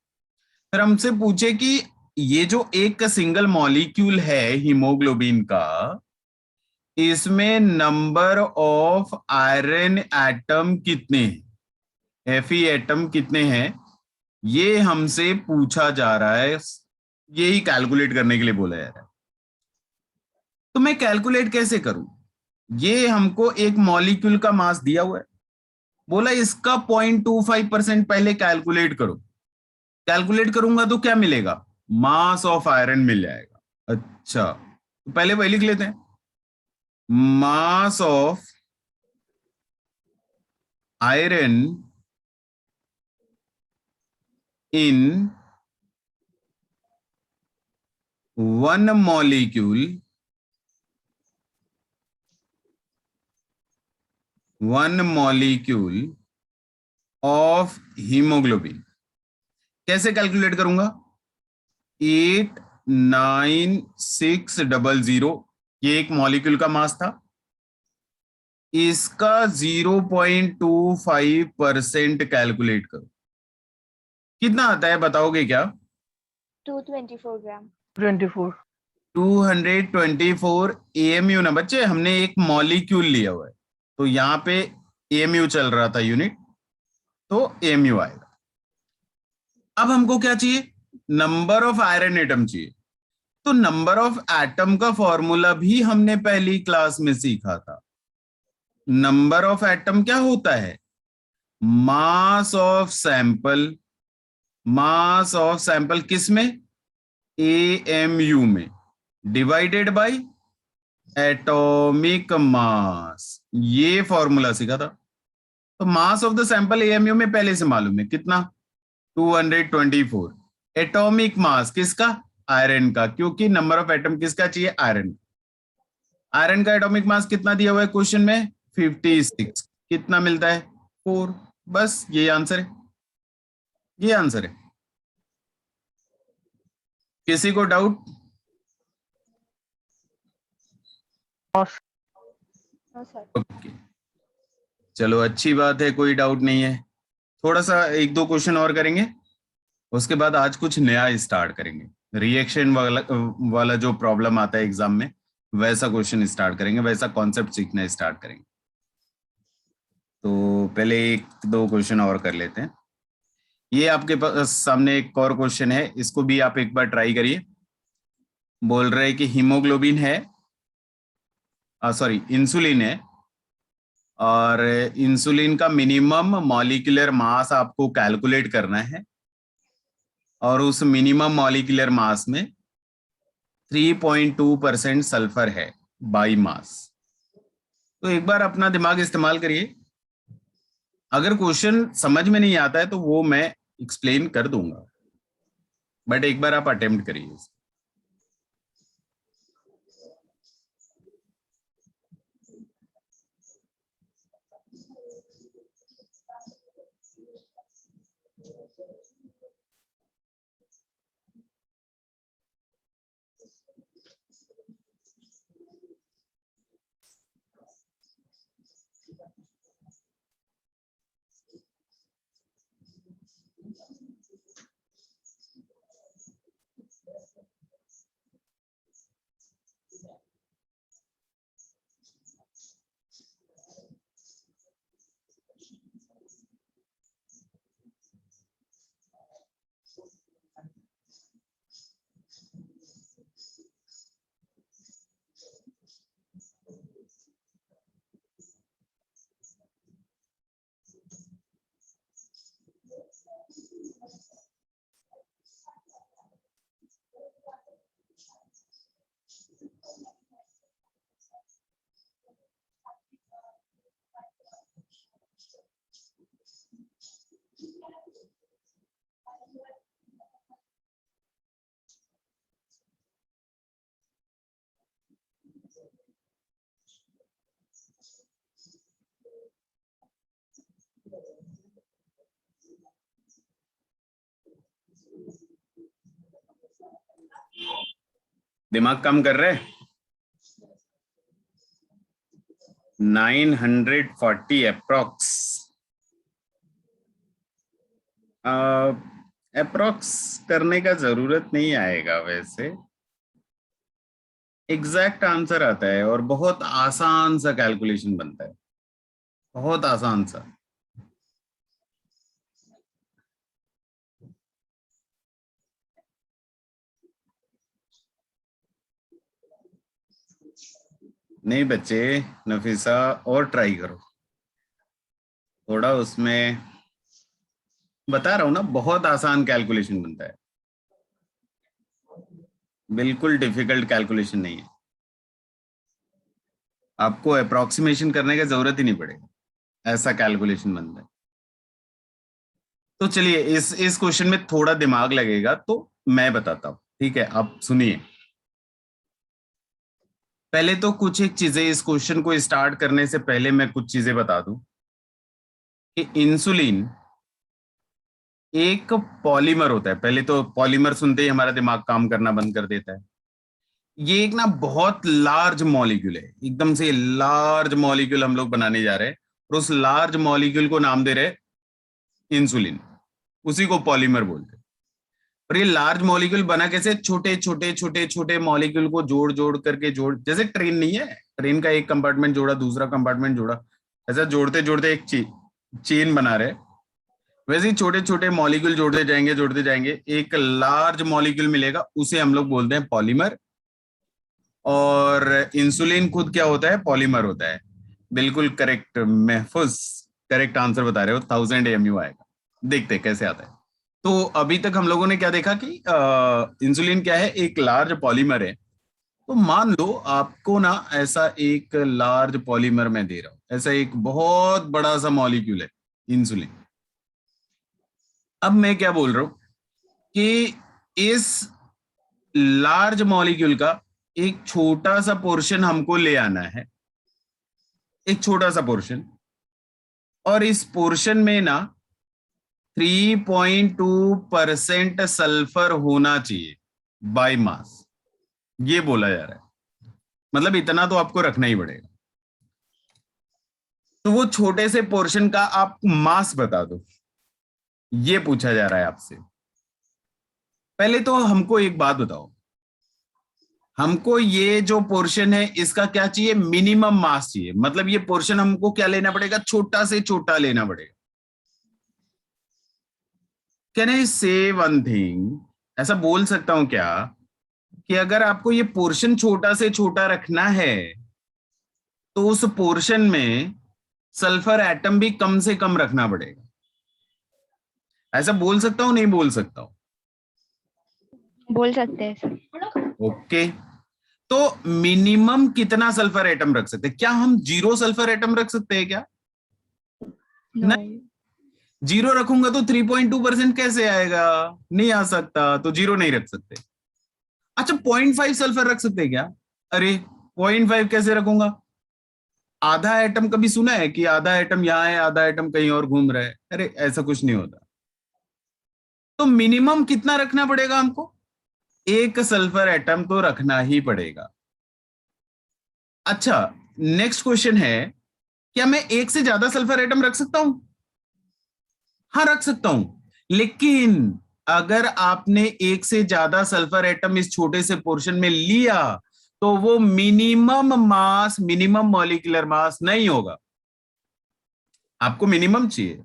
Speaker 1: फिर हमसे पूछे कि ये जो एक सिंगल मॉलिक्यूल है हीमोग्लोबिन का, इसमें नंबर ऑफ आयरन एटम कितने हैं, Fe एटम कितने हैं, ये हमसे पूछा जा रहा है, यही कैलकुलेट करने के लिए बोला जा रहा है। तो मैं कैलकुलेट कैसे करूं? ये हमको एक मॉलिक्यूल का मास दिया हुआ है, बोला इसका 0.25% पहले कैलकुलेट करो। कैलकुलेट करूंगा तो क्या मिलेगा? मास ऑफ आयरन मिल जाएगा। अच्छा, तो पहले वही लिख लेते हैं, mass of iron in one molecule of haemoglobin. कैसे कैलकुलेट करूंगा? 89600, ये एक मॉलिक्यूल का मास था, इसका 0.25% कैलकुलेट करो, कितना आता है बताओगे क्या?
Speaker 2: 224 ग्राम।
Speaker 4: 24.
Speaker 1: 224 AMU ना बच्चे, हमने एक मॉलिक्यूल लिया हुआ है तो यहाँ पे AMU चल रहा था यूनिट, तो AMU आएगा। अब हमको क्या चाहिए? नंबर ऑफ आयरन एटम चाहिए। तो नंबर ऑफ एटम का फॉर्मूला भी हमने पहली क्लास में सीखा था। नंबर ऑफ एटम क्या होता है? Mass of sample mass of sample किस में, AMU में, डिवाइडेड बाय एटॉमिक मास। ये फॉर्मूला सीखा था। तो मास ऑफ द सैंपल AMU में पहले से मालूम है कितना, 224। एटॉमिक मास किसका, आयरन का, क्योंकि नंबर ऑफ एटम किसका चाहिए, आयरन। आयरन का एटॉमिक मास कितना दिया हुआ है क्वेश्चन में, 56। कितना मिलता है, 4। बस ये आंसर है, ये आंसर है। किसी को डाउट? ओके, चलो अच्छी बात है, कोई डाउट नहीं है। थोड़ा सा एक दो क्वेश्चन और करेंगे, उसके बाद आज कुछ नया स्टार्ट करेंगे। रिएक्शन वाला जो प्रॉब्लम आता है एग्जाम में, वैसा क्वेश्चन स्टार्ट करेंगे, वैसा कॉन्सेप्ट सीखना स्टार्ट करेंगे। तो पहले एक दो क्वेश्चन और कर लेते हैं। ये आपके पास सामने एक और क्वेश्चन है, इसको भी आप एक बार ट्राई करिए। बोल रहे हैं कि हीमोग्लोबिन है, सॉरी इंसुलिन है, और इंसुलिन का मिनिमम मॉलिक्यूलर मास आपको कैलकुलेट करना है, और उस मिनिमम मॉलिक्यूलर मास में 3.2% सल्फर है बाई मास। तो एक बार अपना दिमाग इस्तेमाल करिए। अगर क्वेश्चन समझ में नहीं आता है तो वो मैं एक्सप्लेन कर दूंगा, बट एक बार आप अटेम्प्ट करिए। दिमाग कम कर रहे, 940 अप्रोक्स। अप्रोक्स करने का जरूरत नहीं आएगा, वैसे एग्जैक्ट आंसर आता है, और बहुत आसान सा कैलकुलेशन बनता है, बहुत आसान सा। नहीं बच्चे, नफीसा और ट्राई करो थोड़ा, उसमें बता रहा हूं ना, बहुत आसान कैलकुलेशन बनता है, बिल्कुल डिफिकल्ट कैलकुलेशन नहीं है। आपको अप्रोक्सीमेशन करने की जरूरत ही नहीं पड़ेगा, ऐसा कैलकुलेशन बनता है। तो चलिए इस क्वेश्चन में थोड़ा दिमाग लगेगा, तो मैं बताता हूं, ठीक है? आप सुनिए। पहले तो कुछ एक चीजें, इस क्वेश्चन को स्टार्ट करने से पहले मैं कुछ चीजें बता दूं कि इंसुलिन एक पॉलीमर होता है। पहले तो पॉलीमर सुनते ही हमारा दिमाग काम करना बंद कर देता है। ये एक ना बहुत लार्ज मॉलिक्यूल है, एकदम से लार्ज मॉलिक्यूल हम लोग बनाने जा रहे हैं, और उस लार्ज मॉलिक्यूल को नाम दे रहे इंसुलिन, उसी को पॉलीमर बोलते हैं। और ये लार्ज मॉलिक्यूल बना कैसे, छोटे छोटे छोटे छोटे मॉलिक्यूल को जोड़ जोड़ करके, जोड़, जैसे ट्रेन नहीं है, ट्रेन का एक कंपार्टमेंट जोड़ा, दूसरा कंपार्टमेंट जोड़ा, ऐसा जोड़ते जोड़ते एक चेन बना रहे, वैसे ही छोटे छोटे मॉलिक्यूल जोड़ते जाएंगे, एक लार्ज मॉलिक्यूल मिलेगा, उसे हम लोग बोलते हैं पॉलीमर। और इंसुलिन खुद क्या होता है, पॉलीमर होता है। बिल्कुल करेक्ट, महफूज करेक्ट आंसर बता रहे हो, 1000 AMU आएगा। देखते कैसे आता है। तो अभी तक हम लोगों ने क्या देखा कि इंसुलिन क्या है, एक लार्ज पॉलीमर है। तो मान लो आपको ना ऐसा एक लार्ज पॉलीमर मैं दे रहा हूं, ऐसा एक बहुत बड़ा सा मॉलिक्यूल है इंसुलिन। अब मैं क्या बोल रहा हूं कि इस लार्ज मॉलिक्यूल का एक छोटा सा पोर्शन हमको ले आना है, एक छोटा सा पोर्शन, और इस पोर्शन में ना 3.2% सल्फर होना चाहिए बाय मास, ये बोला जा रहा है। मतलब इतना तो आपको रखना ही पड़ेगा। तो वो छोटे से पोर्शन का आप मास बता दो, ये पूछा जा रहा है आपसे। पहले तो हमको एक बात बताओ, हमको ये जो पोर्शन है इसका क्या चाहिए, मिनिमम मास चाहिए। मतलब ये पोर्शन हमको क्या लेना पड़ेगा, छोटा से छोटा लेना पड़ेगा। कैन आई से वन थिंग, ऐसा बोल सकता हूं क्या कि अगर आपको ये पोर्शन छोटा से छोटा रखना है तो उस पोर्शन में सल्फर एटम भी कम से कम रखना पड़ेगा। ऐसा बोल सकता हूं, नहीं बोल सकता हूं?
Speaker 2: बोल सकते हैं सर।
Speaker 1: ओके, तो मिनिमम कितना सल्फर एटम रख सकते हैं? क्या हम 0 सल्फर एटम रख सकते हैं क्या?
Speaker 2: नो।
Speaker 1: नहीं, 0 रखूंगा तो 3.2% कैसे आएगा? नहीं आ सकता, तो 0 नहीं रख सकते। अच्छा, 0.5 सल्फर रख सकते हैं क्या? अरे 0.5 कैसे रखूंगा? आधा एटम कभी सुना है कि आधा एटम यहां है, आधा एटम कहीं और घूम रहा है? अरे ऐसा कुछ नहीं होता। तो मिनिमम कितना रखना पड़ेगा हमको? 1 सल्फर एटम तो रखना ही पड़ेगा। अच्छा, नेक्स्ट क्वेश्चन है, क्या मैं 1 से ज्यादा सल्फर एटम रख सकता हूं? हाँ, रख सकता हूं, लेकिन अगर आपने 1 से ज्यादा सल्फर एटम इस छोटे से पोर्शन में लिया तो वो मिनिमम मास, मिनिमम मॉलिक्यूलर मास नहीं होगा। आपको मिनिमम चाहिए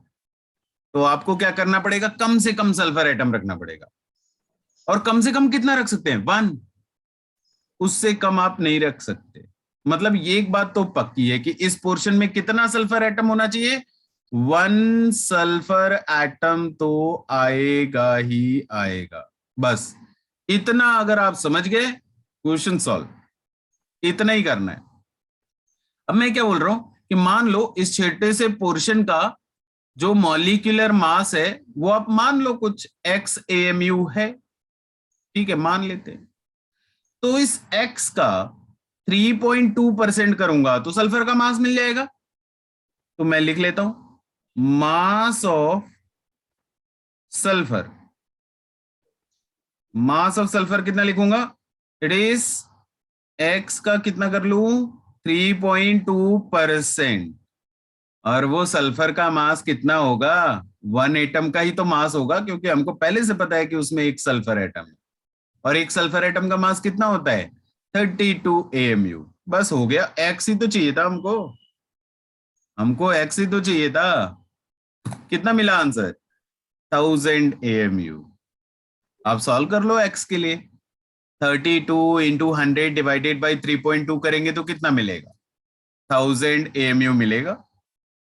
Speaker 1: तो आपको क्या करना पड़ेगा, कम से कम सल्फर एटम रखना पड़ेगा। और कम से कम कितना रख सकते हैं? 1, उससे कम आप नहीं रख सकते। मतलब ये एक बात तो पक्की है कि इस पोर्शन में कितना सल्फर एटम होना चाहिए? 1 सल्फर एटम तो आएगा ही आएगा। बस इतना अगर आप समझ गए, क्वेश्चन सॉल्व। इतना ही करना है। अब मैं क्या बोल रहा हूं कि मान लो इस छोटे से पोर्शन का जो मॉलिक्यूलर मास है वो आप मान लो कुछ x AMU है, ठीक है, मान लेते हैं। तो इस x का 3.2% करूंगा तो सल्फर का मास मिल जाएगा। तो मैं लिख लेता हूं, mass of sulphur. Mass of sulphur कितना लिखूंगा? इट इज x का कितना कर लू, 3.2%। और वो सल्फर का मास कितना होगा? 1 एटम का ही तो मास होगा, क्योंकि हमको पहले से पता है कि उसमें 1 सल्फर एटम है। और 1 सल्फर एटम का मास कितना होता है? 32 AMU। बस हो गया, एक्स ही तो चाहिए था हमको, हमको एक्स ही तो चाहिए था। कितना मिला आंसर? 1000 AMU। आप सॉल्व कर लो एक्स के लिए। 32 इंटू 100 डिवाइडेड बाई 3.2 करेंगे तो कितना मिलेगा? 1000 AMU मिलेगा,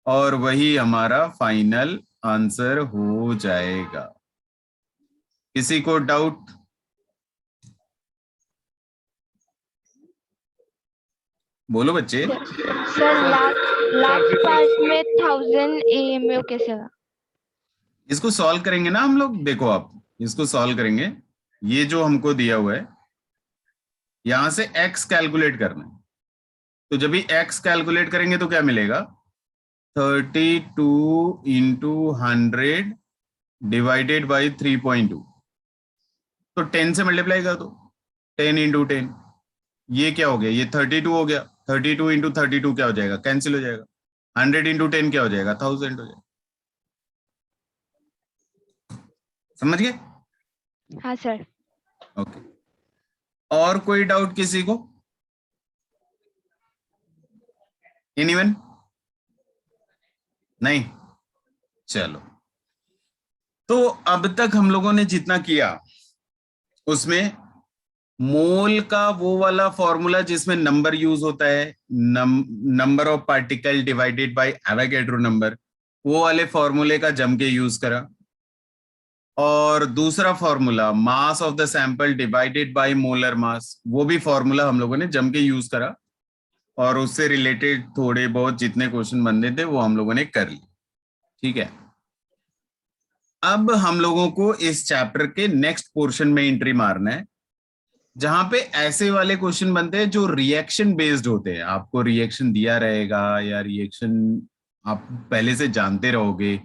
Speaker 1: और वही हमारा फाइनल आंसर हो जाएगा। किसी को डाउट? बोलो बच्चे।
Speaker 2: सर लास्ट पार्ट में 1000 AMU कैसे हुआ?
Speaker 1: इसको सॉल्व करेंगे ना हम लोग। देखो आप इसको सॉल्व करेंगे, ये जो हमको दिया हुआ है यहां से x कैलकुलेट करना है। तो जब भी x कैलकुलेट करेंगे तो क्या मिलेगा? 32 इंटू 100 डिवाइडेड बाई 3.2, तो 10 से मल्टीप्लाई कर दो। 10 इंटू 10, ये क्या हो गया? ये 32 हो गया। 32 इंटू 32 क्या हो जाएगा? कैंसिल हो जाएगा। 100 इंटू 10 क्या हो जाएगा? 1000 हो जाएगा। समझ गए?
Speaker 2: हाँ सर।
Speaker 1: ओके, और कोई डाउट किसी को? एनीवन? नहीं? चलो, तो अब तक हम लोगों ने जितना किया उसमें मोल का वो वाला फॉर्मूला जिसमें नंबर यूज होता है, number of particle divided by Avogadro number, वो वाले फॉर्मूले का जम के यूज करा। और दूसरा formula mass of the sample divided by molar mass, वो भी फॉर्मूला हम लोगों ने जम के यूज करा और उससे रिलेटेड थोड़े बहुत जितने क्वेश्चन बनने थे वो हम लोगों ने कर लिए। ठीक है, अब हम लोगों को इस चैप्टर के नेक्स्ट पोर्शन में एंट्री मारना है, जहां पे ऐसे वाले क्वेश्चन बनते हैं जो रिएक्शन बेस्ड होते हैं। आपको रिएक्शन दिया रहेगा या रिएक्शन आप पहले से जानते रहोगे,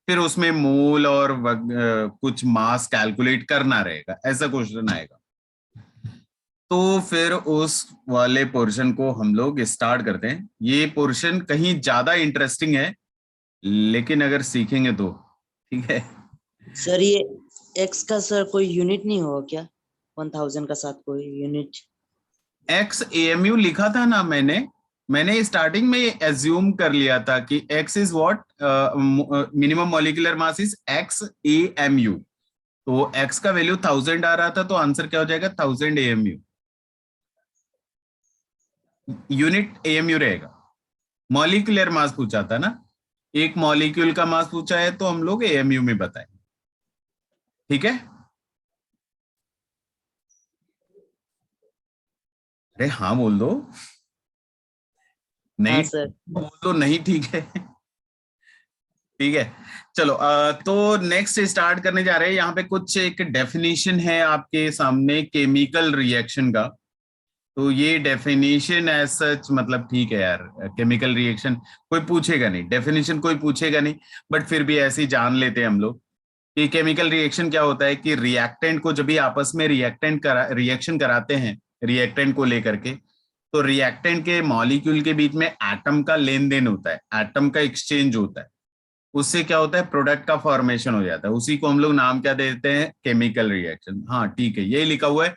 Speaker 1: फिर उसमें मोल और कुछ मास कैलकुलेट करना रहेगा, ऐसा क्वेश्चन आएगा। तो फिर उस वाले पोर्शन को हम लोग स्टार्ट करते हैं। ये पोर्शन कहीं ज्यादा इंटरेस्टिंग है, लेकिन अगर सीखेंगे तो ठीक है।
Speaker 5: सर ये x का सर कोई यूनिट नहीं होगा क्या? 1000 का साथ कोई यूनिट?
Speaker 1: एक्स एएमयू लिखा था ना मैंने स्टार्टिंग में एज्यूम कर लिया था कि x is what, minimum molecular mass is x AMU. तो x का वैल्यू 1000 आ रहा था, तो आंसर क्या हो जाएगा 1000 एएमयू। यूनिट एएमयू रहेगा। मॉलिक्यूलर मास पूछा था ना, एक मॉलिक्यूल का मास पूछा है तो हम लोग एएमयू में बताएंगे। ठीक है, अरे हाँ बोल दो, नहीं
Speaker 5: हाँ सर।
Speaker 1: बोल दो नहीं, ठीक है। ठीक है, चलो तो नेक्स्ट स्टार्ट करने जा रहे हैं। यहाँ पे कुछ एक डेफिनेशन है आपके सामने केमिकल रिएक्शन का। तो ये डेफिनेशन एज सच मतलब ठीक है यार, केमिकल रिएक्शन कोई पूछेगा नहीं, डेफिनेशन कोई पूछेगा नहीं, बट फिर भी ऐसे ही जान लेते हैं हम लोग कि केमिकल रिएक्शन क्या होता है। कि रिएक्टेंट को जब भी आपस में रिएक्शन कराते हैं रिएक्टेंट को लेकर के, तो रिएक्टेंट के मॉलिक्यूल के बीच में एटम का लेन देन होता है, एटम का एक्सचेंज होता है। उससे क्या होता है, प्रोडक्ट का फॉर्मेशन हो जाता है। उसी को हम लोग नाम क्या देते हैं, केमिकल रिएक्शन। हाँ ठीक है, यही लिखा हुआ है।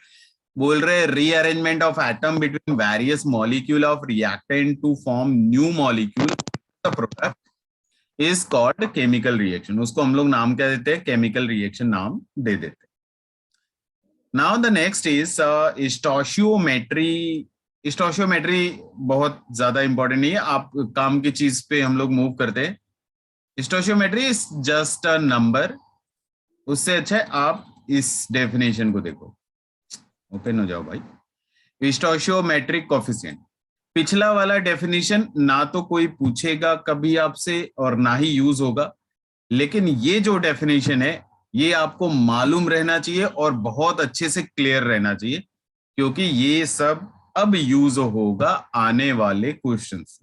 Speaker 1: बोल रहे rearrangement of atom between various molecule of reactant to form new molecule the product is called chemical reaction. उसको हम लोग नाम क्या देते हैं, केमिकल रिएक्शन नाम दे देते हैं। Now the next is stoichiometry. Stoichiometry बहुत ज्यादा इंपॉर्टेंट नहीं है, आप काम की चीज पे हम लोग मूव करते हैं। Stoichiometry is just a number. उससे अच्छा है आप इस डेफिनेशन को देखो, ओपन हो जाओ भाई। स्टोशियोमेट्रिक कोफिशिएंट, पिछला वाला डेफिनेशन ना तो कोई पूछेगा कभी आपसे और ना ही यूज होगा, लेकिन ये जो डेफिनेशन है ये आपको मालूम रहना चाहिए और बहुत अच्छे से क्लियर रहना चाहिए, क्योंकि ये सब अब यूज होगा आने वाले क्वेश्चंस।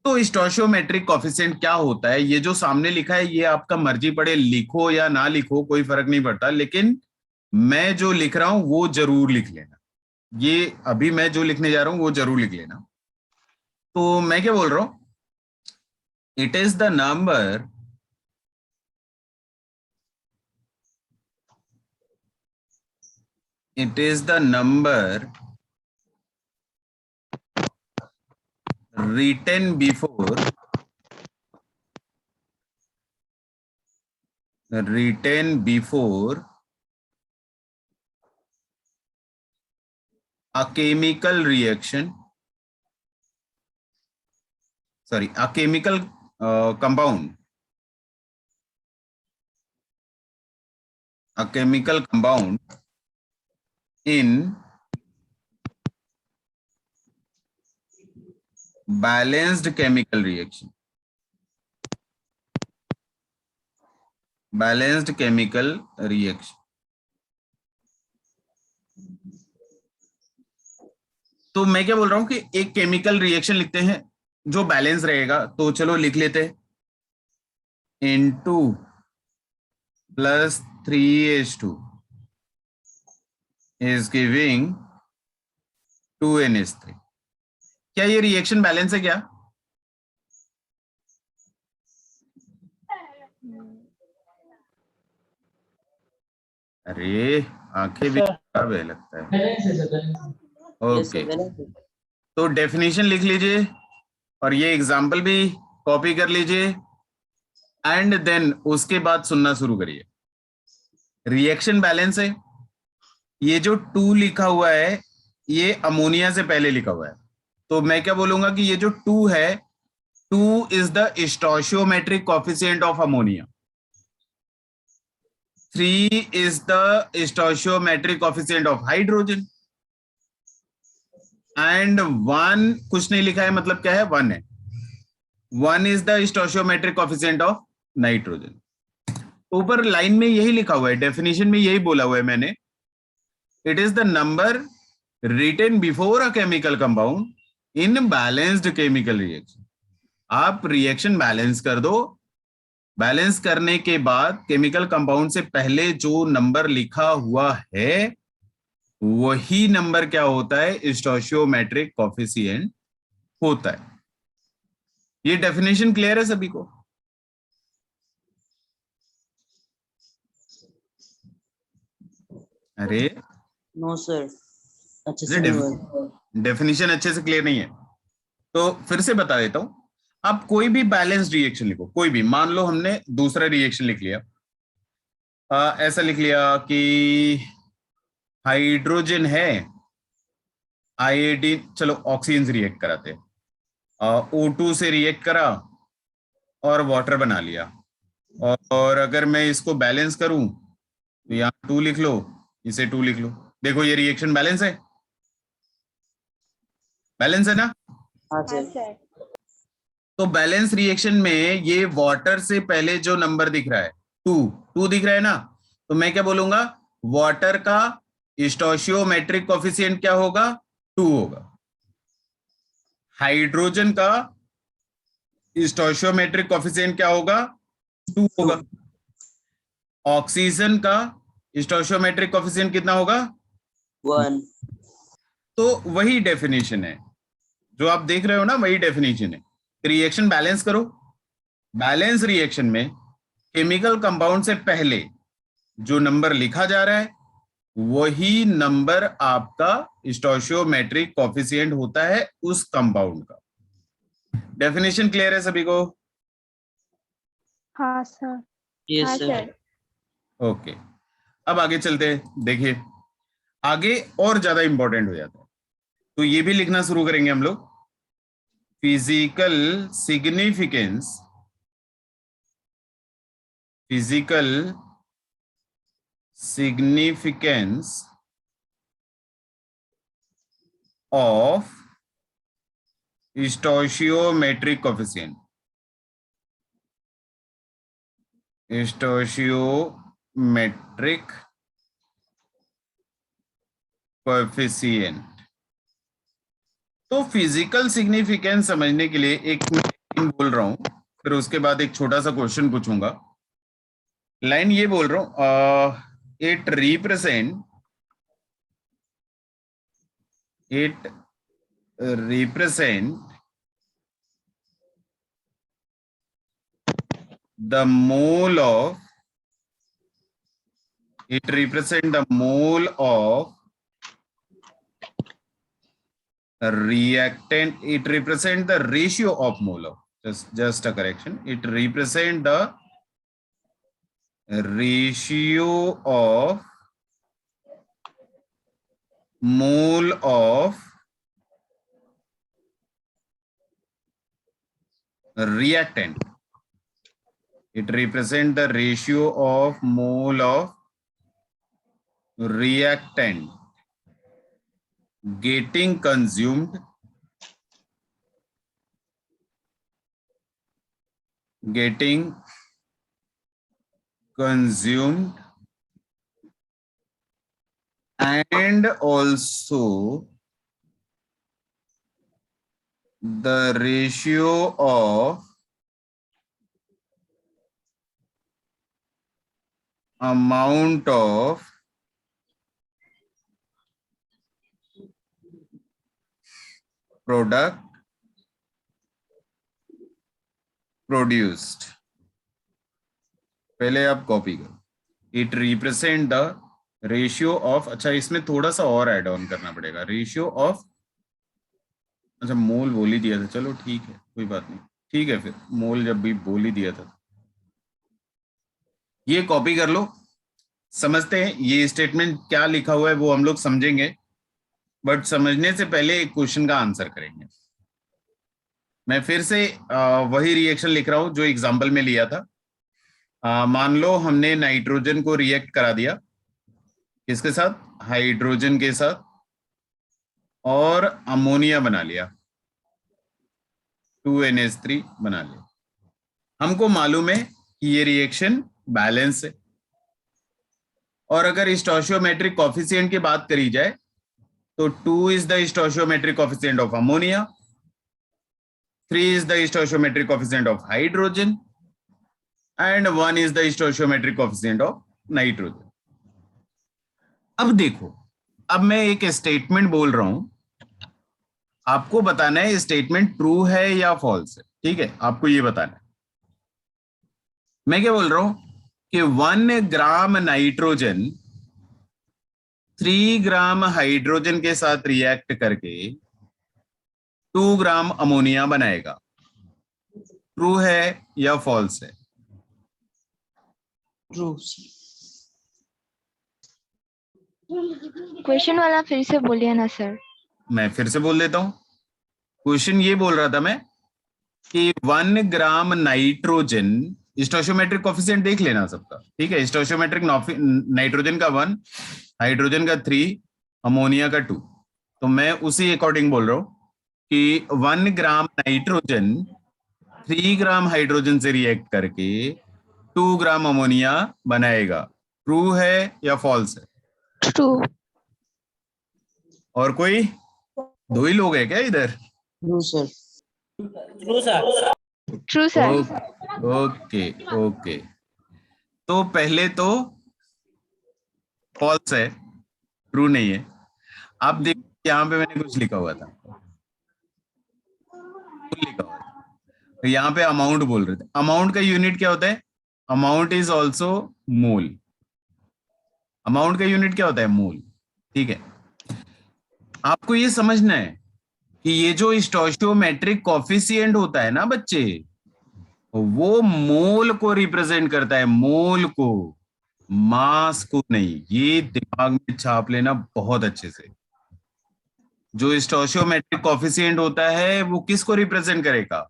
Speaker 1: तो स्टोशियोमेट्रिक कोफिशिएंट क्या होता है, ये जो सामने लिखा है ये आपका मर्जी पड़े लिखो या ना लिखो, कोई फर्क नहीं पड़ता, लेकिन मैं जो लिख रहा हूं वो जरूर लिख लेना। ये अभी मैं जो लिखने जा रहा हूं वो जरूर लिख लेना। तो मैं क्या बोल रहा हूं, it is the number written before a chemical reaction, sorry, a chemical compound, in balanced chemical reaction. तो मैं क्या बोल रहा हूं कि एक केमिकल रिएक्शन लिखते हैं जो बैलेंस रहेगा, तो चलो लिख लेते हैं। N2 plus 3H2 is giving 2NH3। क्या ये रिएक्शन बैलेंस है क्या? अरे आंखें भी खराब है लगता है।
Speaker 3: बैलेंस है सर, बैलेंस है।
Speaker 1: ओके, तो डेफिनेशन लिख लीजिए और ये एग्जाम्पल भी कॉपी कर लीजिए एंड देन उसके बाद सुनना शुरू करिए। रिएक्शन बैलेंस है, ये जो 2 लिखा हुआ है ये अमोनिया से पहले लिखा हुआ है, तो मैं क्या बोलूंगा कि ये जो 2 है, 2 is the stoichiometric coefficient of ammonia. 3 is the stoichiometric coefficient of hydrogen and 1 कुछ नहीं लिखा है, मतलब क्या है, 1 है. 1 is the stoichiometric coefficient of nitrogen. ऊपर लाइन में यही लिखा हुआ है, डेफिनेशन में यही बोला हुआ है मैंने. It is the number written before a chemical compound in balanced chemical reaction. आप रिएक्शन बैलेंस कर दो, बैलेंस करने के बाद केमिकल कंपाउंड से पहले जो नंबर लिखा हुआ है वही नंबर क्या होता है, स्टोइचियोमेट्रिक कोएफिशिएंट होता है. ये डेफिनेशन क्लियर है सभी को? अरे
Speaker 5: नो सर, अच्छे से नहीं हुआ।
Speaker 1: डेफिनेशन अच्छे से क्लियर नहीं है तो फिर से बता देता हूं. आप कोई भी बैलेंस्ड रिएक्शन लिखो, कोई भी, मान लो हमने दूसरा रिएक्शन लिख लिया, ऐसा लिख लिया कि हाइड्रोजन है, आयोडीन, चलो ऑक्सीजन से रिएक्ट कराते हैं, O2 से रिएक्ट करा और वाटर बना लिया. और अगर मैं इसको बैलेंस करूं तो यहाँ 2 लिख लो, इसे 2 लिख लो. देखो ये रिएक्शन बैलेंस है, बैलेंस है ना?
Speaker 5: हाँ सर।
Speaker 1: तो बैलेंस रिएक्शन में ये वाटर से पहले जो नंबर दिख रहा है 2 दिख रहा है ना, तो मैं क्या बोलूंगा, वाटर का स्टोइचियोमेट्रिक कोएफिशिएंट क्या होगा, 2 होगा. हाइड्रोजन का स्टोइचियोमेट्रिक कोएफिशिएंट क्या होगा, 2 होगा. ऑक्सीजन का स्टोइचियोमेट्रिक कोएफिशिएंट कितना होगा,
Speaker 5: 1.
Speaker 1: तो वही डेफिनेशन है जो आप देख रहे हो ना, वही डेफिनेशन है. रिएक्शन बैलेंस करो, बैलेंस रिएक्शन में केमिकल कंपाउंड से पहले जो नंबर लिखा जा रहा है वही नंबर आपका स्टोइचियोमेट्रिक कोएफिशिएंट होता है उस कंपाउंड का. डेफिनेशन क्लियर है सभी को?
Speaker 2: हाँ सर.
Speaker 5: यस
Speaker 2: हाँ
Speaker 5: सर।
Speaker 2: सर.
Speaker 1: ओके, अब आगे चलते हैं. देखिए आगे और ज्यादा इंपॉर्टेंट हो जाता है, तो ये भी लिखना शुरू करेंगे हम लोग. Physical significance, physical significance of stoichiometric coefficient, stoichiometric coefficient. तो फिजिकल सिग्निफिकेंस समझने के लिए एक मैं बोल रहा हूं, फिर उसके बाद एक छोटा सा क्वेश्चन पूछूंगा. लाइन ये बोल रहा हूं, it represent the mole of, it represent the mole of reactant, it represent the ratio of mole of, just a correction, it represent the ratio of mole of reactant. It represent the ratio of mole of reactant getting consumed and also the ratio of amount of product produced. पहले आप कॉपी करो. It represent the ratio of, अच्छा इसमें थोड़ा सा और ऐड ऑन करना पड़ेगा, रेशियो ऑफ, अच्छा मोल बोल ही दिया था, चलो ठीक है कोई बात नहीं, ठीक है फिर मोल जब भी बोल ही दिया था. ये कॉपी कर लो. समझते हैं ये स्टेटमेंट क्या लिखा हुआ है वो हम लोग समझेंगे, बट समझने से पहले एक क्वेश्चन का आंसर करेंगे. मैं फिर से वही रिएक्शन लिख रहा हूं जो एग्जांपल में लिया था. मान लो हमने नाइट्रोजन को रिएक्ट करा दिया, किसके साथ? हाइड्रोजन के साथ, और अमोनिया बना लिया, 2NH3 बना लिया। हमको मालूम है कि ये रिएक्शन बैलेंस है, और अगर स्टोइचियोमेट्रिक कोफिशिएंट की बात करी जाए तो 2 is the stoichiometric coefficient of ammonia, 3 is the stoichiometric coefficient of hydrogen, and 1 is the stoichiometric coefficient of nitrogen. अब देखो, अब मैं एक स्टेटमेंट बोल रहा हूं, आपको बताना है स्टेटमेंट ट्रू है या फॉल्स है, ठीक है? आपको ये बताना है। मैं क्या बोल रहा हूं कि 1 ग्राम नाइट्रोजन 3 ग्राम हाइड्रोजन के साथ रिएक्ट करके 2 ग्राम अमोनिया बनाएगा। ट्रू है या फॉल्स है?
Speaker 5: ट्रू।
Speaker 2: क्वेश्चन वाला फिर से बोलिए ना सर।
Speaker 1: मैं फिर से बोल देता हूं। क्वेश्चन ये बोल रहा था मैं कि 1 ग्राम नाइट्रोजन, स्टोइचियोमेट्रिक कोफिशिएंट देख लेना सबका, ठीक है? स्टोइचियोमेट्रिक नाइट्रोजन का 1, हाइड्रोजन का 3, अमोनिया का 2। तो मैं उसी अकॉर्डिंग बोल रहा हूं कि 1 ग्राम नाइट्रोजन 3 ग्राम हाइड्रोजन से रिएक्ट करके 2 ग्राम अमोनिया बनाएगा। ट्रू है या फॉल्स है?
Speaker 2: ट्रू।
Speaker 1: और कोई? 2 ही लोग हैं क्या इधर?
Speaker 5: True sir.
Speaker 2: True sir.
Speaker 1: Okay okay, तो पहले तो फॉल्स है, ट्रू नहीं है। आप देखो यहाँ पे मैंने कुछ लिखा हुआ था, तो यहाँ पे अमाउंट बोल रहे थे। अमाउंट का यूनिट क्या होता है? Amount is also mole. Amount का यूनिट क्या होता है? मोल, ठीक है? आपको ये समझना है कि ये जो स्टोइचियोमेट्रिक कोफिशिएंट होता है ना बच्चे, वो मोल को रिप्रेजेंट करता है, मोल को, मास को नहीं। ये दिमाग में छाप लेना बहुत अच्छे से। जो स्टोइचियोमेट्रिक कोफिशिएंट होता है वो किसको रिप्रेजेंट करेगा?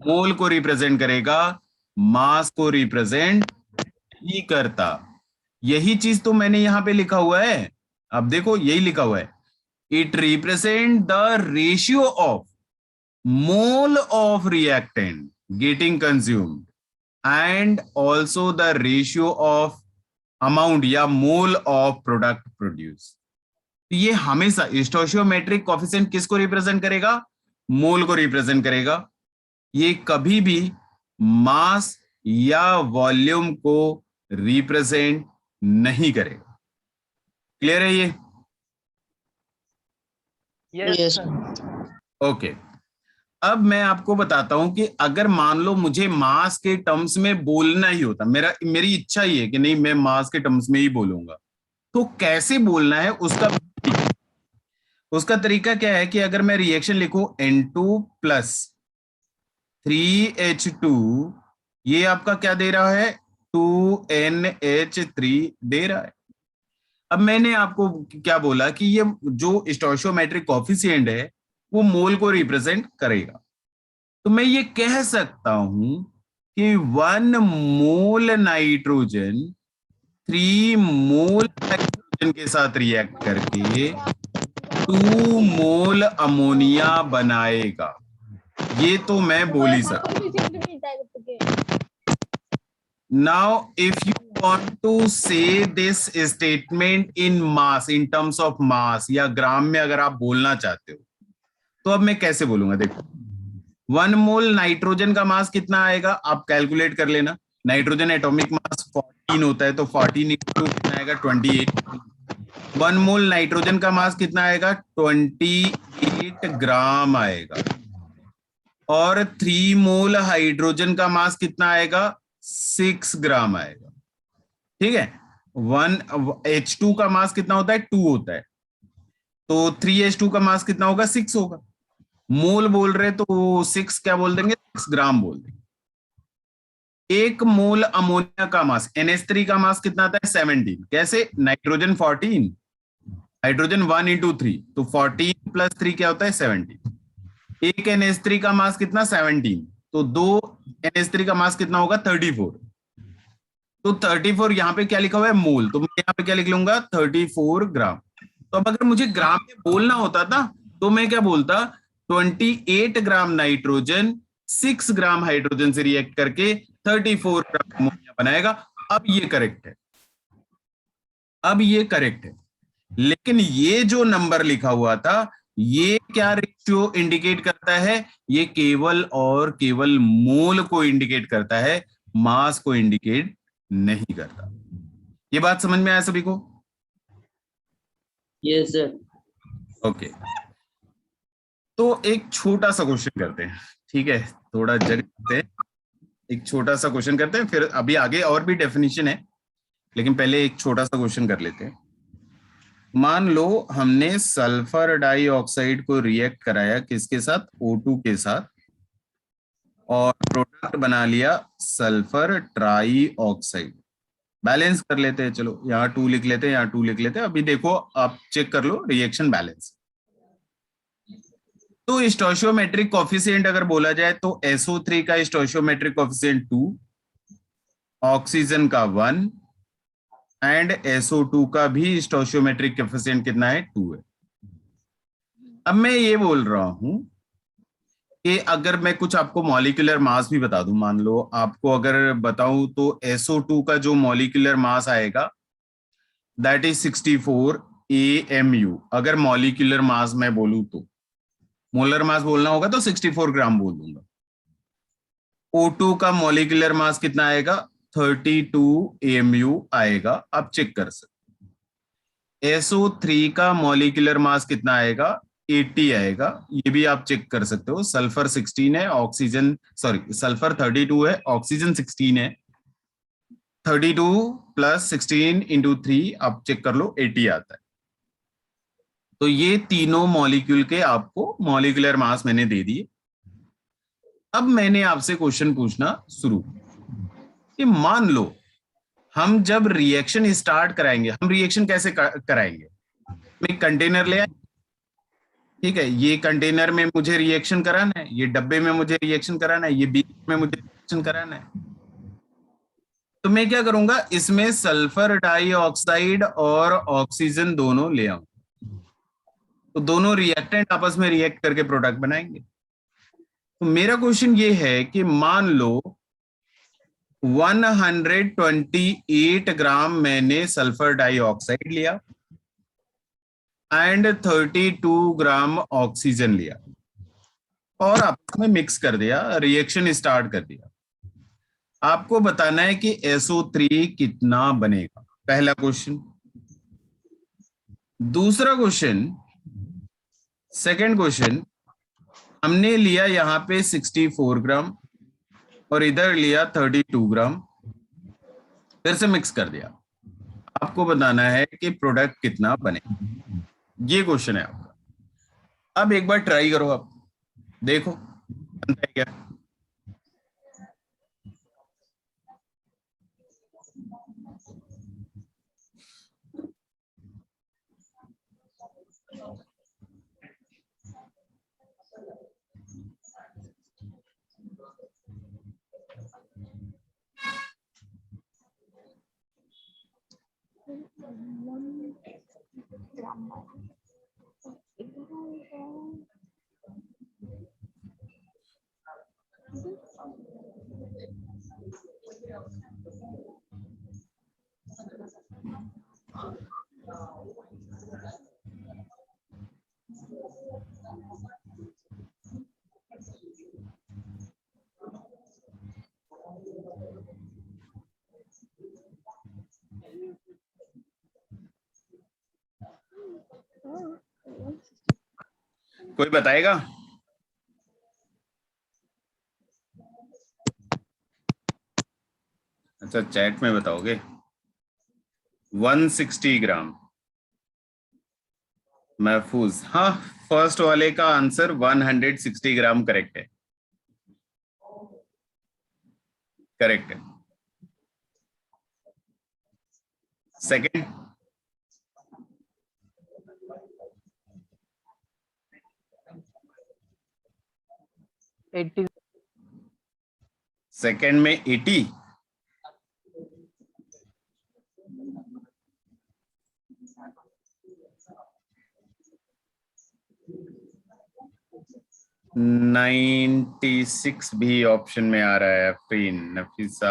Speaker 1: मोल को रिप्रेजेंट करेगा, मास को रिप्रेजेंट नहीं करता। यही चीज तो मैंने यहां पे लिखा हुआ है। अब देखो, यही लिखा हुआ है, it represent the ratio of mole of reactant getting consumed and also the ratio of amount या मोल ऑफ प्रोडक्ट प्रोड्यूस। ये हमेशा स्टोइचियोमेट्रिक कोफिशिएंट किसको रिप्रेजेंट करेगा? मोल को रिप्रेजेंट करेगा। ये कभी भी मास या वॉल्यूम को रिप्रेजेंट नहीं करेगा। क्लियर है ये?
Speaker 5: यस।
Speaker 1: ओके, अब मैं आपको बताता हूं कि अगर मान लो मुझे मास के टर्म्स में बोलना ही होता, मेरी इच्छा ही है कि नहीं मैं मास के टर्म्स में ही बोलूंगा, तो कैसे बोलना है उसका तरीका क्या है कि अगर मैं रिएक्शन लिखूं N2 प्लस 3H2, ये आपका क्या दे रहा है? 2NH3 दे रहा है। अब मैंने आपको क्या बोला कि ये जो स्टोइचियोमेट्रिक कोफिशिएंट है वो मोल को रिप्रेजेंट करेगा। तो मैं ये कह सकता हूं कि 1 मोल नाइट्रोजन 3 मोल हाइड्रोजन के साथ रिएक्ट करके 2 मोल अमोनिया बनाएगा। ये तो मैं बोल ही सकता। Now, if you want to say this statement in mass, in terms of mass या ग्राम में अगर आप बोलना चाहते हो, तो अब मैं कैसे बोलूंगा? देखो, 1 मोल नाइट्रोजन का मास कितना आएगा आप कैलकुलेट कर लेना। नाइट्रोजन एटॉमिक मास 14 होता है, तो 14 इंटू कितना आएगा? 28। 1 मोल नाइट्रोजन का मास कितना आएगा? 28 ग्राम आएगा। और 3 मोल हाइड्रोजन का मास कितना आएगा? 6 ग्राम आएगा। ठीक है? 1H2 का मास कितना होता है? 2 होता है, तो 3H2 का मास कितना होगा? 6 होगा। मोल बोल रहे तो 6 क्या बोल देंगे? 6 ग्राम बोल देंगे। 1 मोल अमोनिया का मास, NH3 का मास कितना आता है? 17। कैसे? नाइट्रोजन 14, हाइड्रोजन 1 इंटू 3, तो 14 प्लस 3 क्या होता है? 17। 1 NH3 का मास कितना? 17, तो 2 NH3 का मास कितना होगा? 34। तो 34 यहाँ पे क्या लिखा हुआ है मोल, तो मैं यहाँ पे क्या लिख लूंगा 34 ग्राम। तो अब अगर मुझे ग्राम में बोलना होता था तो मैं क्या बोलता 28 ग्राम नाइट्रोजन 6 ग्राम हाइड्रोजन से रिएक्ट करके 34 ग्राम अमोनिया बनाएगा। अब ये करेक्ट है, अब ये करेक्ट है। लेकिन ये जो नंबर लिखा हुआ था ये क्या रेशियो इंडिकेट करता है, ये केवल और केवल मोल को इंडिकेट करता है, मास को इंडिकेट नहीं करता। ये बात समझ में आया सभी को?
Speaker 5: Yes sir.
Speaker 1: ओके, तो एक छोटा सा क्वेश्चन करते हैं, ठीक है, थोड़ा जगते हैं, एक छोटा सा क्वेश्चन करते हैं, फिर अभी आगे और भी डेफिनेशन है, लेकिन पहले एक छोटा सा क्वेश्चन कर लेते हैं। मान लो हमने सल्फर डाइऑक्साइड को रिएक्ट कराया किसके साथ, O2 के साथ, और प्रोडक्ट बना लिया सल्फर ट्राई ऑक्साइड। बैलेंस कर लेते हैं, चलो यहाँ 2 लिख लेते हैं, यहाँ 2 लिख लेते हैं। अभी देखो आप चेक कर लो रिएक्शन बैलेंस। तो स्टोइचियोमेट्रिक कोफिशिएंट अगर बोला जाए तो SO3 का स्टोइचियोमेट्रिक कोफिशिएंट 2, ऑक्सीजन का 1 एंड SO2 का भी स्टोइचियोमेट्रिक कोफिशिएंट कितना है, 2 है। अब मैं ये बोल रहा हूं कि अगर मैं कुछ आपको मॉलिक्यूलर मास भी बता दूं, मान लो आपको अगर बताऊं तो SO2 का जो मॉलिक्यूलर मास आएगा दैट इज 64 AMU। अगर मॉलिक्यूलर मास मैं बोलूं तो, मोलर मास बोलना होगा तो 64 ग्राम बोल दूंगा। O2 का मॉलिक्यूलर मास कितना आएगा, 32 AMU आएगा, आप चेक कर सकते। SO3 का मॉलिक्यूलर मास कितना आएगा, 80 आएगा, ये भी आप चेक कर सकते हो। सल्फर 16 है, ऑक्सीजन सॉरी सल्फर 32 है, ऑक्सीजन 16 है, 32 प्लस 16 इंटू 3 आप चेक कर लो, 80 आता है। तो ये तीनों मॉलिक्यूल के आपको मॉलिक्यूलर मास मैंने दे दिए। अब मैंने आपसे क्वेश्चन पूछना शुरू कि मान लो हम जब रिएक्शन स्टार्ट कराएंगे, हम रिएक्शन कैसे कराएंगे, मैं कंटेनर ले आए, ठीक है, ये कंटेनर में मुझे रिएक्शन कराना है, ये डब्बे में मुझे रिएक्शन कराना है, ये बीकर में मुझे रिएक्शन कराना है। तो मैं क्या करूंगा, इसमें सल्फर डाइऑक्साइड और ऑक्सीजन दोनों ले आऊं, तो दोनों रिएक्टेंट आपस में रिएक्ट करके प्रोडक्ट बनाएंगे। तो मेरा क्वेश्चन ये है कि मान लो 128 ग्राम मैंने सल्फर डाइऑक्साइड लिया एंड 32 ग्राम ऑक्सीजन लिया और आपस में मिक्स कर दिया, रिएक्शन स्टार्ट कर दिया। आपको बताना है कि SO3 कितना बनेगा, पहला क्वेश्चन। दूसरा क्वेश्चन, सेकंड क्वेश्चन, हमने लिया यहाँ पे 64 ग्राम और इधर लिया 32 ग्राम, फिर से मिक्स कर दिया। आपको बताना है कि प्रोडक्ट कितना बनेगा, ये क्वेश्चन है आपका। अब एक बार ट्राई करो, आप देखो बनता है क्या। कोई बताएगा? अच्छा, चैट में बताओगे। 160 ग्राम। महफूज, हाँ, फर्स्ट वाले का आंसर 160 ग्राम करेक्ट है, करेक्ट है। सेकंड, सेकंड में 80, 96 भी ऑप्शन में आ रहा है। फ्रीन नफीसा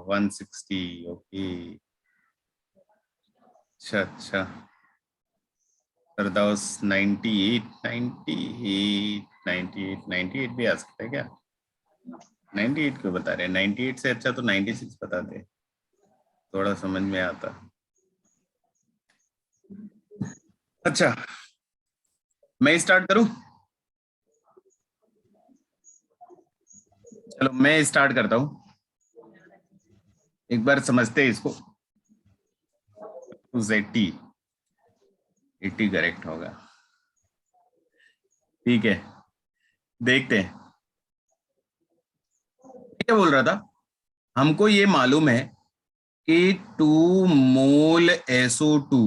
Speaker 1: 160। ओके, अच्छा अच्छा। सरदास 98 98 98 98 भी आ सकता है क्या? 98 क्यों बता रहे हैं? 98 से अच्छा तो 96 बता दे, थोड़ा समझ में आता। अच्छा, मैं स्टार्ट करूं? चलो मैं स्टार्ट करता हूं, एक बार समझते हैं इसको। 80 80 करेक्ट होगा। ठीक है, देखते हैं क्या बोल रहा था। हमको ये मालूम है कि 2 मोल SO2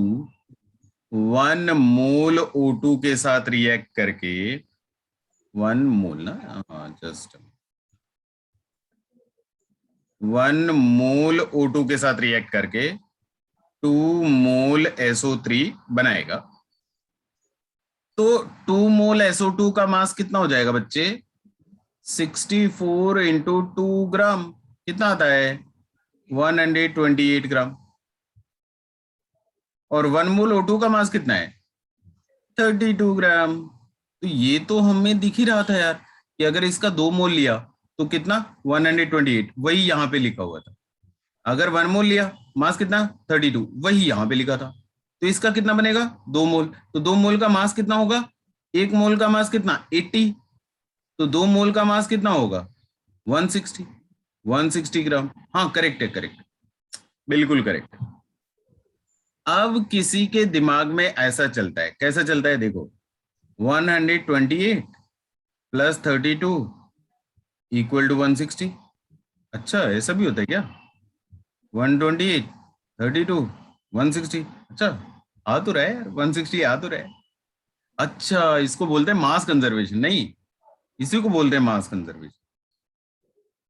Speaker 1: 1 मोल O2 के साथ रिएक्ट करके 1 मोल ना, जस्ट 1 मोल O2 के साथ रिएक्ट करके 2 मोल SO3 बनाएगा। तो 2 मोल SO2 का मास कितना हो जाएगा बच्चे? 64 इंटू 2 ग्राम, कितना आता है? 128 ग्राम। और 1 मोल O2 का मास कितना है? 32 ग्राम। तो ये तो हमें दिख ही रहा था यार कि अगर इसका 2 मोल लिया तो कितना? 128, वही यहाँ पे लिखा हुआ था। अगर 1 मोल लिया, मास कितना? 32, वही यहाँ पे लिखा था। तो इसका कितना बनेगा? 2 मोल। तो 2 मोल का मास कितना होगा? 1 मोल का मास कितना? 80। तो 2 मोल का मास कितना होगा? 160 ग्राम। हाँ करेक्ट है, करेक्ट, बिल्कुल करेक्ट। अब किसी के दिमाग में ऐसा चलता है, कैसा चलता है देखो, 128 प्लस 32 इक्वल टू 160। अच्छा ऐसा भी होता है क्या? 128 32 160। अच्छा आ तो रहा है यार, 160 आ तो रहा है। अच्छा इसको बोलते हैं मास कंजर्वेशन, नहीं इसी को बोलते हैं मास कंजर्वेशन।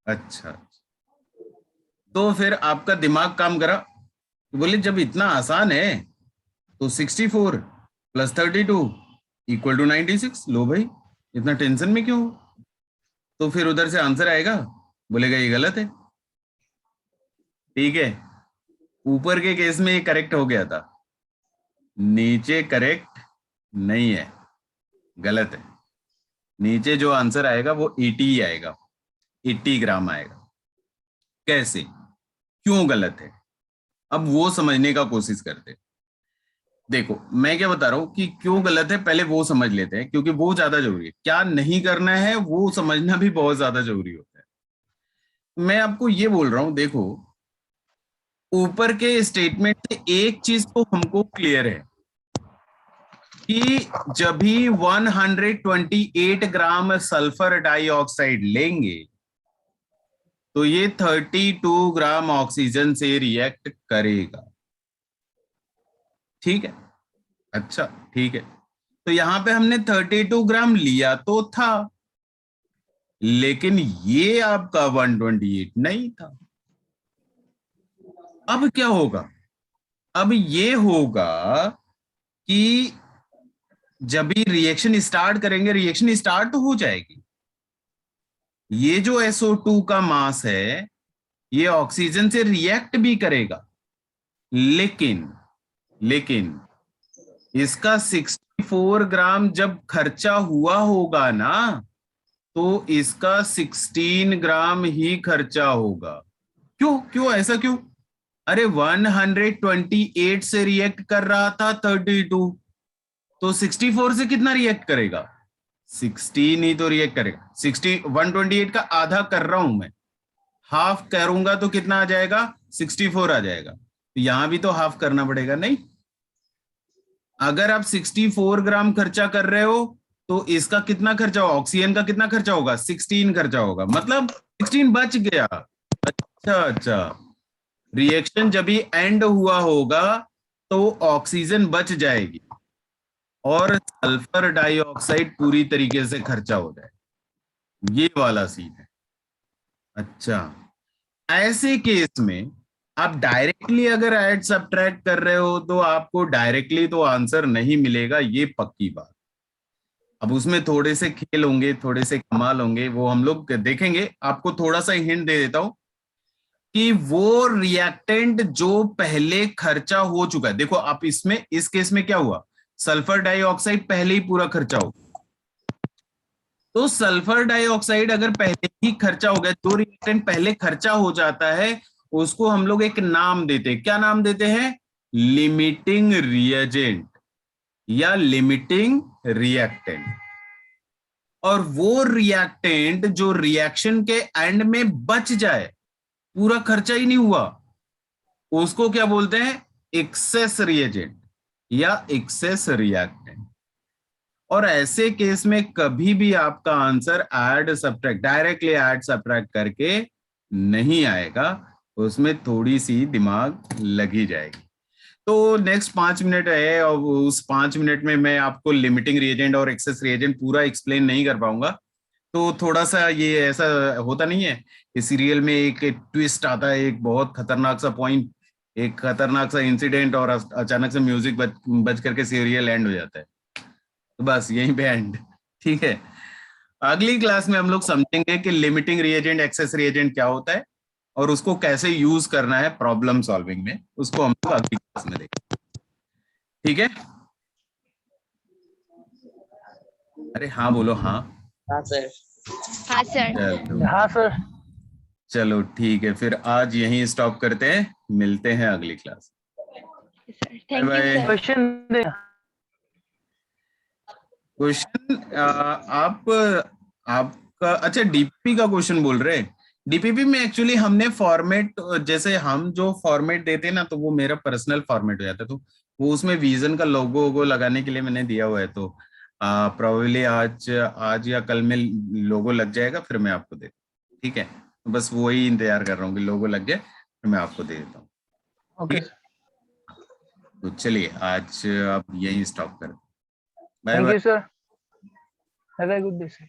Speaker 1: अच्छा, तो फिर आपका दिमाग काम करा, बोले जब इतना आसान है तो 64 प्लस 32 इक्वल टू 96। लो भाई, इतना टेंशन में क्यों? तो फिर उधर से आंसर आएगा, बोलेगा ये गलत है। ठीक है, ऊपर के केस में ये करेक्ट हो गया था, नीचे करेक्ट नहीं है, गलत है। नीचे जो आंसर आएगा वो 80 ही आएगा, 80 ग्राम आएगा। कैसे, क्यों गलत है? अब वो समझने का कोशिश करते। देखो मैं क्या बता रहा हूं कि क्यों गलत है, पहले वो समझ लेते हैं, क्योंकि वो ज्यादा जरूरी है। क्या नहीं करना है वो समझना भी बहुत ज्यादा जरूरी होता है। मैं आपको ये बोल रहा हूं, देखो ऊपर के स्टेटमेंट से एक चीज तो हमको क्लियर है कि जब भी 128 ग्राम सल्फर डाइऑक्साइड लेंगे तो ये 32 ग्राम ऑक्सीजन से रिएक्ट करेगा। ठीक है, अच्छा ठीक है। तो यहां पे हमने 32 ग्राम लिया तो था, लेकिन ये आपका 128 नहीं था। अब क्या होगा? अब ये होगा कि जब भी रिएक्शन स्टार्ट करेंगे, रिएक्शन स्टार्ट तो हो जाएगी, ये जो SO2 का मास है ये ऑक्सीजन से रिएक्ट भी करेगा, लेकिन लेकिन इसका 64 ग्राम जब खर्चा हुआ होगा ना, तो इसका 16 ग्राम ही खर्चा होगा। क्यों क्यों ऐसा क्यों? अरे 128 से रिएक्ट कर रहा था 32, तो 64 से कितना रिएक्ट करेगा? 16 ही तो रिएक्ट करेगा। 128 का आधा कर रहा हूं मैं, हाफ करूंगा तो कितना आ जाएगा? 64 आ जाएगा। तो यहां भी तो हाफ करना पड़ेगा नहीं? अगर आप 64 ग्राम खर्चा कर रहे हो तो इसका कितना खर्चा होगा? ऑक्सीजन का कितना खर्चा होगा? 16 खर्चा होगा, मतलब 16 बच गया। अच्छा अच्छा, रिएक्शन जब भी एंड हुआ होगा तो ऑक्सीजन बच जाएगी और सल्फर डाइऑक्साइड पूरी तरीके से खर्चा हो जाए, ये वाला सीन है। अच्छा, ऐसे केस में आप डायरेक्टली अगर ऐड सब्ट्रैक्ट कर रहे हो तो आपको डायरेक्टली तो आंसर नहीं मिलेगा, ये पक्की बात। अब उसमें थोड़े से खेल होंगे, थोड़े से कमाल होंगे, वो हम लोग देखेंगे। आपको थोड़ा सा हिंट दे देता हूं कि वो रिएक्टेंट जो पहले खर्चा हो चुका है, देखो आप इसमें, इस केस में क्या हुआ, सल्फर डाइऑक्साइड पहले ही पूरा खर्चा हो, तो सल्फर डाइऑक्साइड अगर पहले ही खर्चा हो गया, जो रिएक्टेंट पहले खर्चा हो जाता है उसको हम लोग एक नाम देते हैं। क्या नाम देते हैं? लिमिटिंग रिएजेंट या लिमिटिंग रिएक्टेंट। और वो रिएक्टेंट जो रिएक्शन के एंड में बच जाए, पूरा खर्चा ही नहीं हुआ, उसको क्या बोलते हैं? एक्सेस रिएजेंट या एक्सेस रिएक्टेंट। और ऐसे केस में कभी भी आपका answer add subtract, directly add subtract करके नहीं आएगा, उसमें थोड़ी सी दिमाग लगी जाएगी। तो नेक्स्ट 5 मिनट है, और उस 5 मिनट में मैं आपको लिमिटिंग रिएजेंट और एक्सेस रिएजेंट पूरा एक्सप्लेन नहीं कर पाऊंगा। तो थोड़ा सा ये ऐसा होता नहीं है कि सीरियल में एक ट्विस्ट आता है, एक बहुत खतरनाक सा पॉइंट, एक खतरनाक सा इंसिडेंट, और अचानक से म्यूजिक बज करके सीरियल एंड हो जाता है। तो बस यहीं पे एंड। ठीक है, अगली क्लास में हम लोग समझेंगे कि लिमिटिंग रिएजेंट, एक्सेस रिएजेंट क्या होता है और उसको कैसे यूज करना है प्रॉब्लम सॉल्विंग में, उसको हम लोग अगली क्लास में देखेंगे। ठीक है? अरे हाँ बोलो। हाँ
Speaker 5: हाँ सर।
Speaker 2: हाँ सर।
Speaker 4: हाँ सर।
Speaker 1: चलो ठीक है, फिर आज यहीं स्टॉप करते हैं, मिलते हैं अगली class.
Speaker 2: Sir thank you
Speaker 1: bye.
Speaker 2: Sir.
Speaker 4: Question दे।
Speaker 1: क्वेश्चन आपका, अच्छा डीपीपी का क्वेश्चन बोल रहे हैं। डीपीपी में एक्चुअली हमने फॉर्मेट, जैसे हम जो फॉर्मेट देते हैं ना, तो वो मेरा पर्सनल फॉर्मेट हो जाता है, तो वो उसमें विजन का लोगो वोगो लगाने के लिए मैंने दिया हुआ है। तो प्रोबेबली आज या कल में लोगो लग जाएगा, फिर मैं आपको दे, ठीक है? तो बस वही इंतजार कर रहा हूँ कि लोगो लग जाए, फिर मैं आपको दे देता हूँ।
Speaker 4: ओके।
Speaker 1: तो चलिए आज आप यही स्टॉप कर, bye
Speaker 4: thank
Speaker 1: bye.
Speaker 4: You sir. Have a good day sir.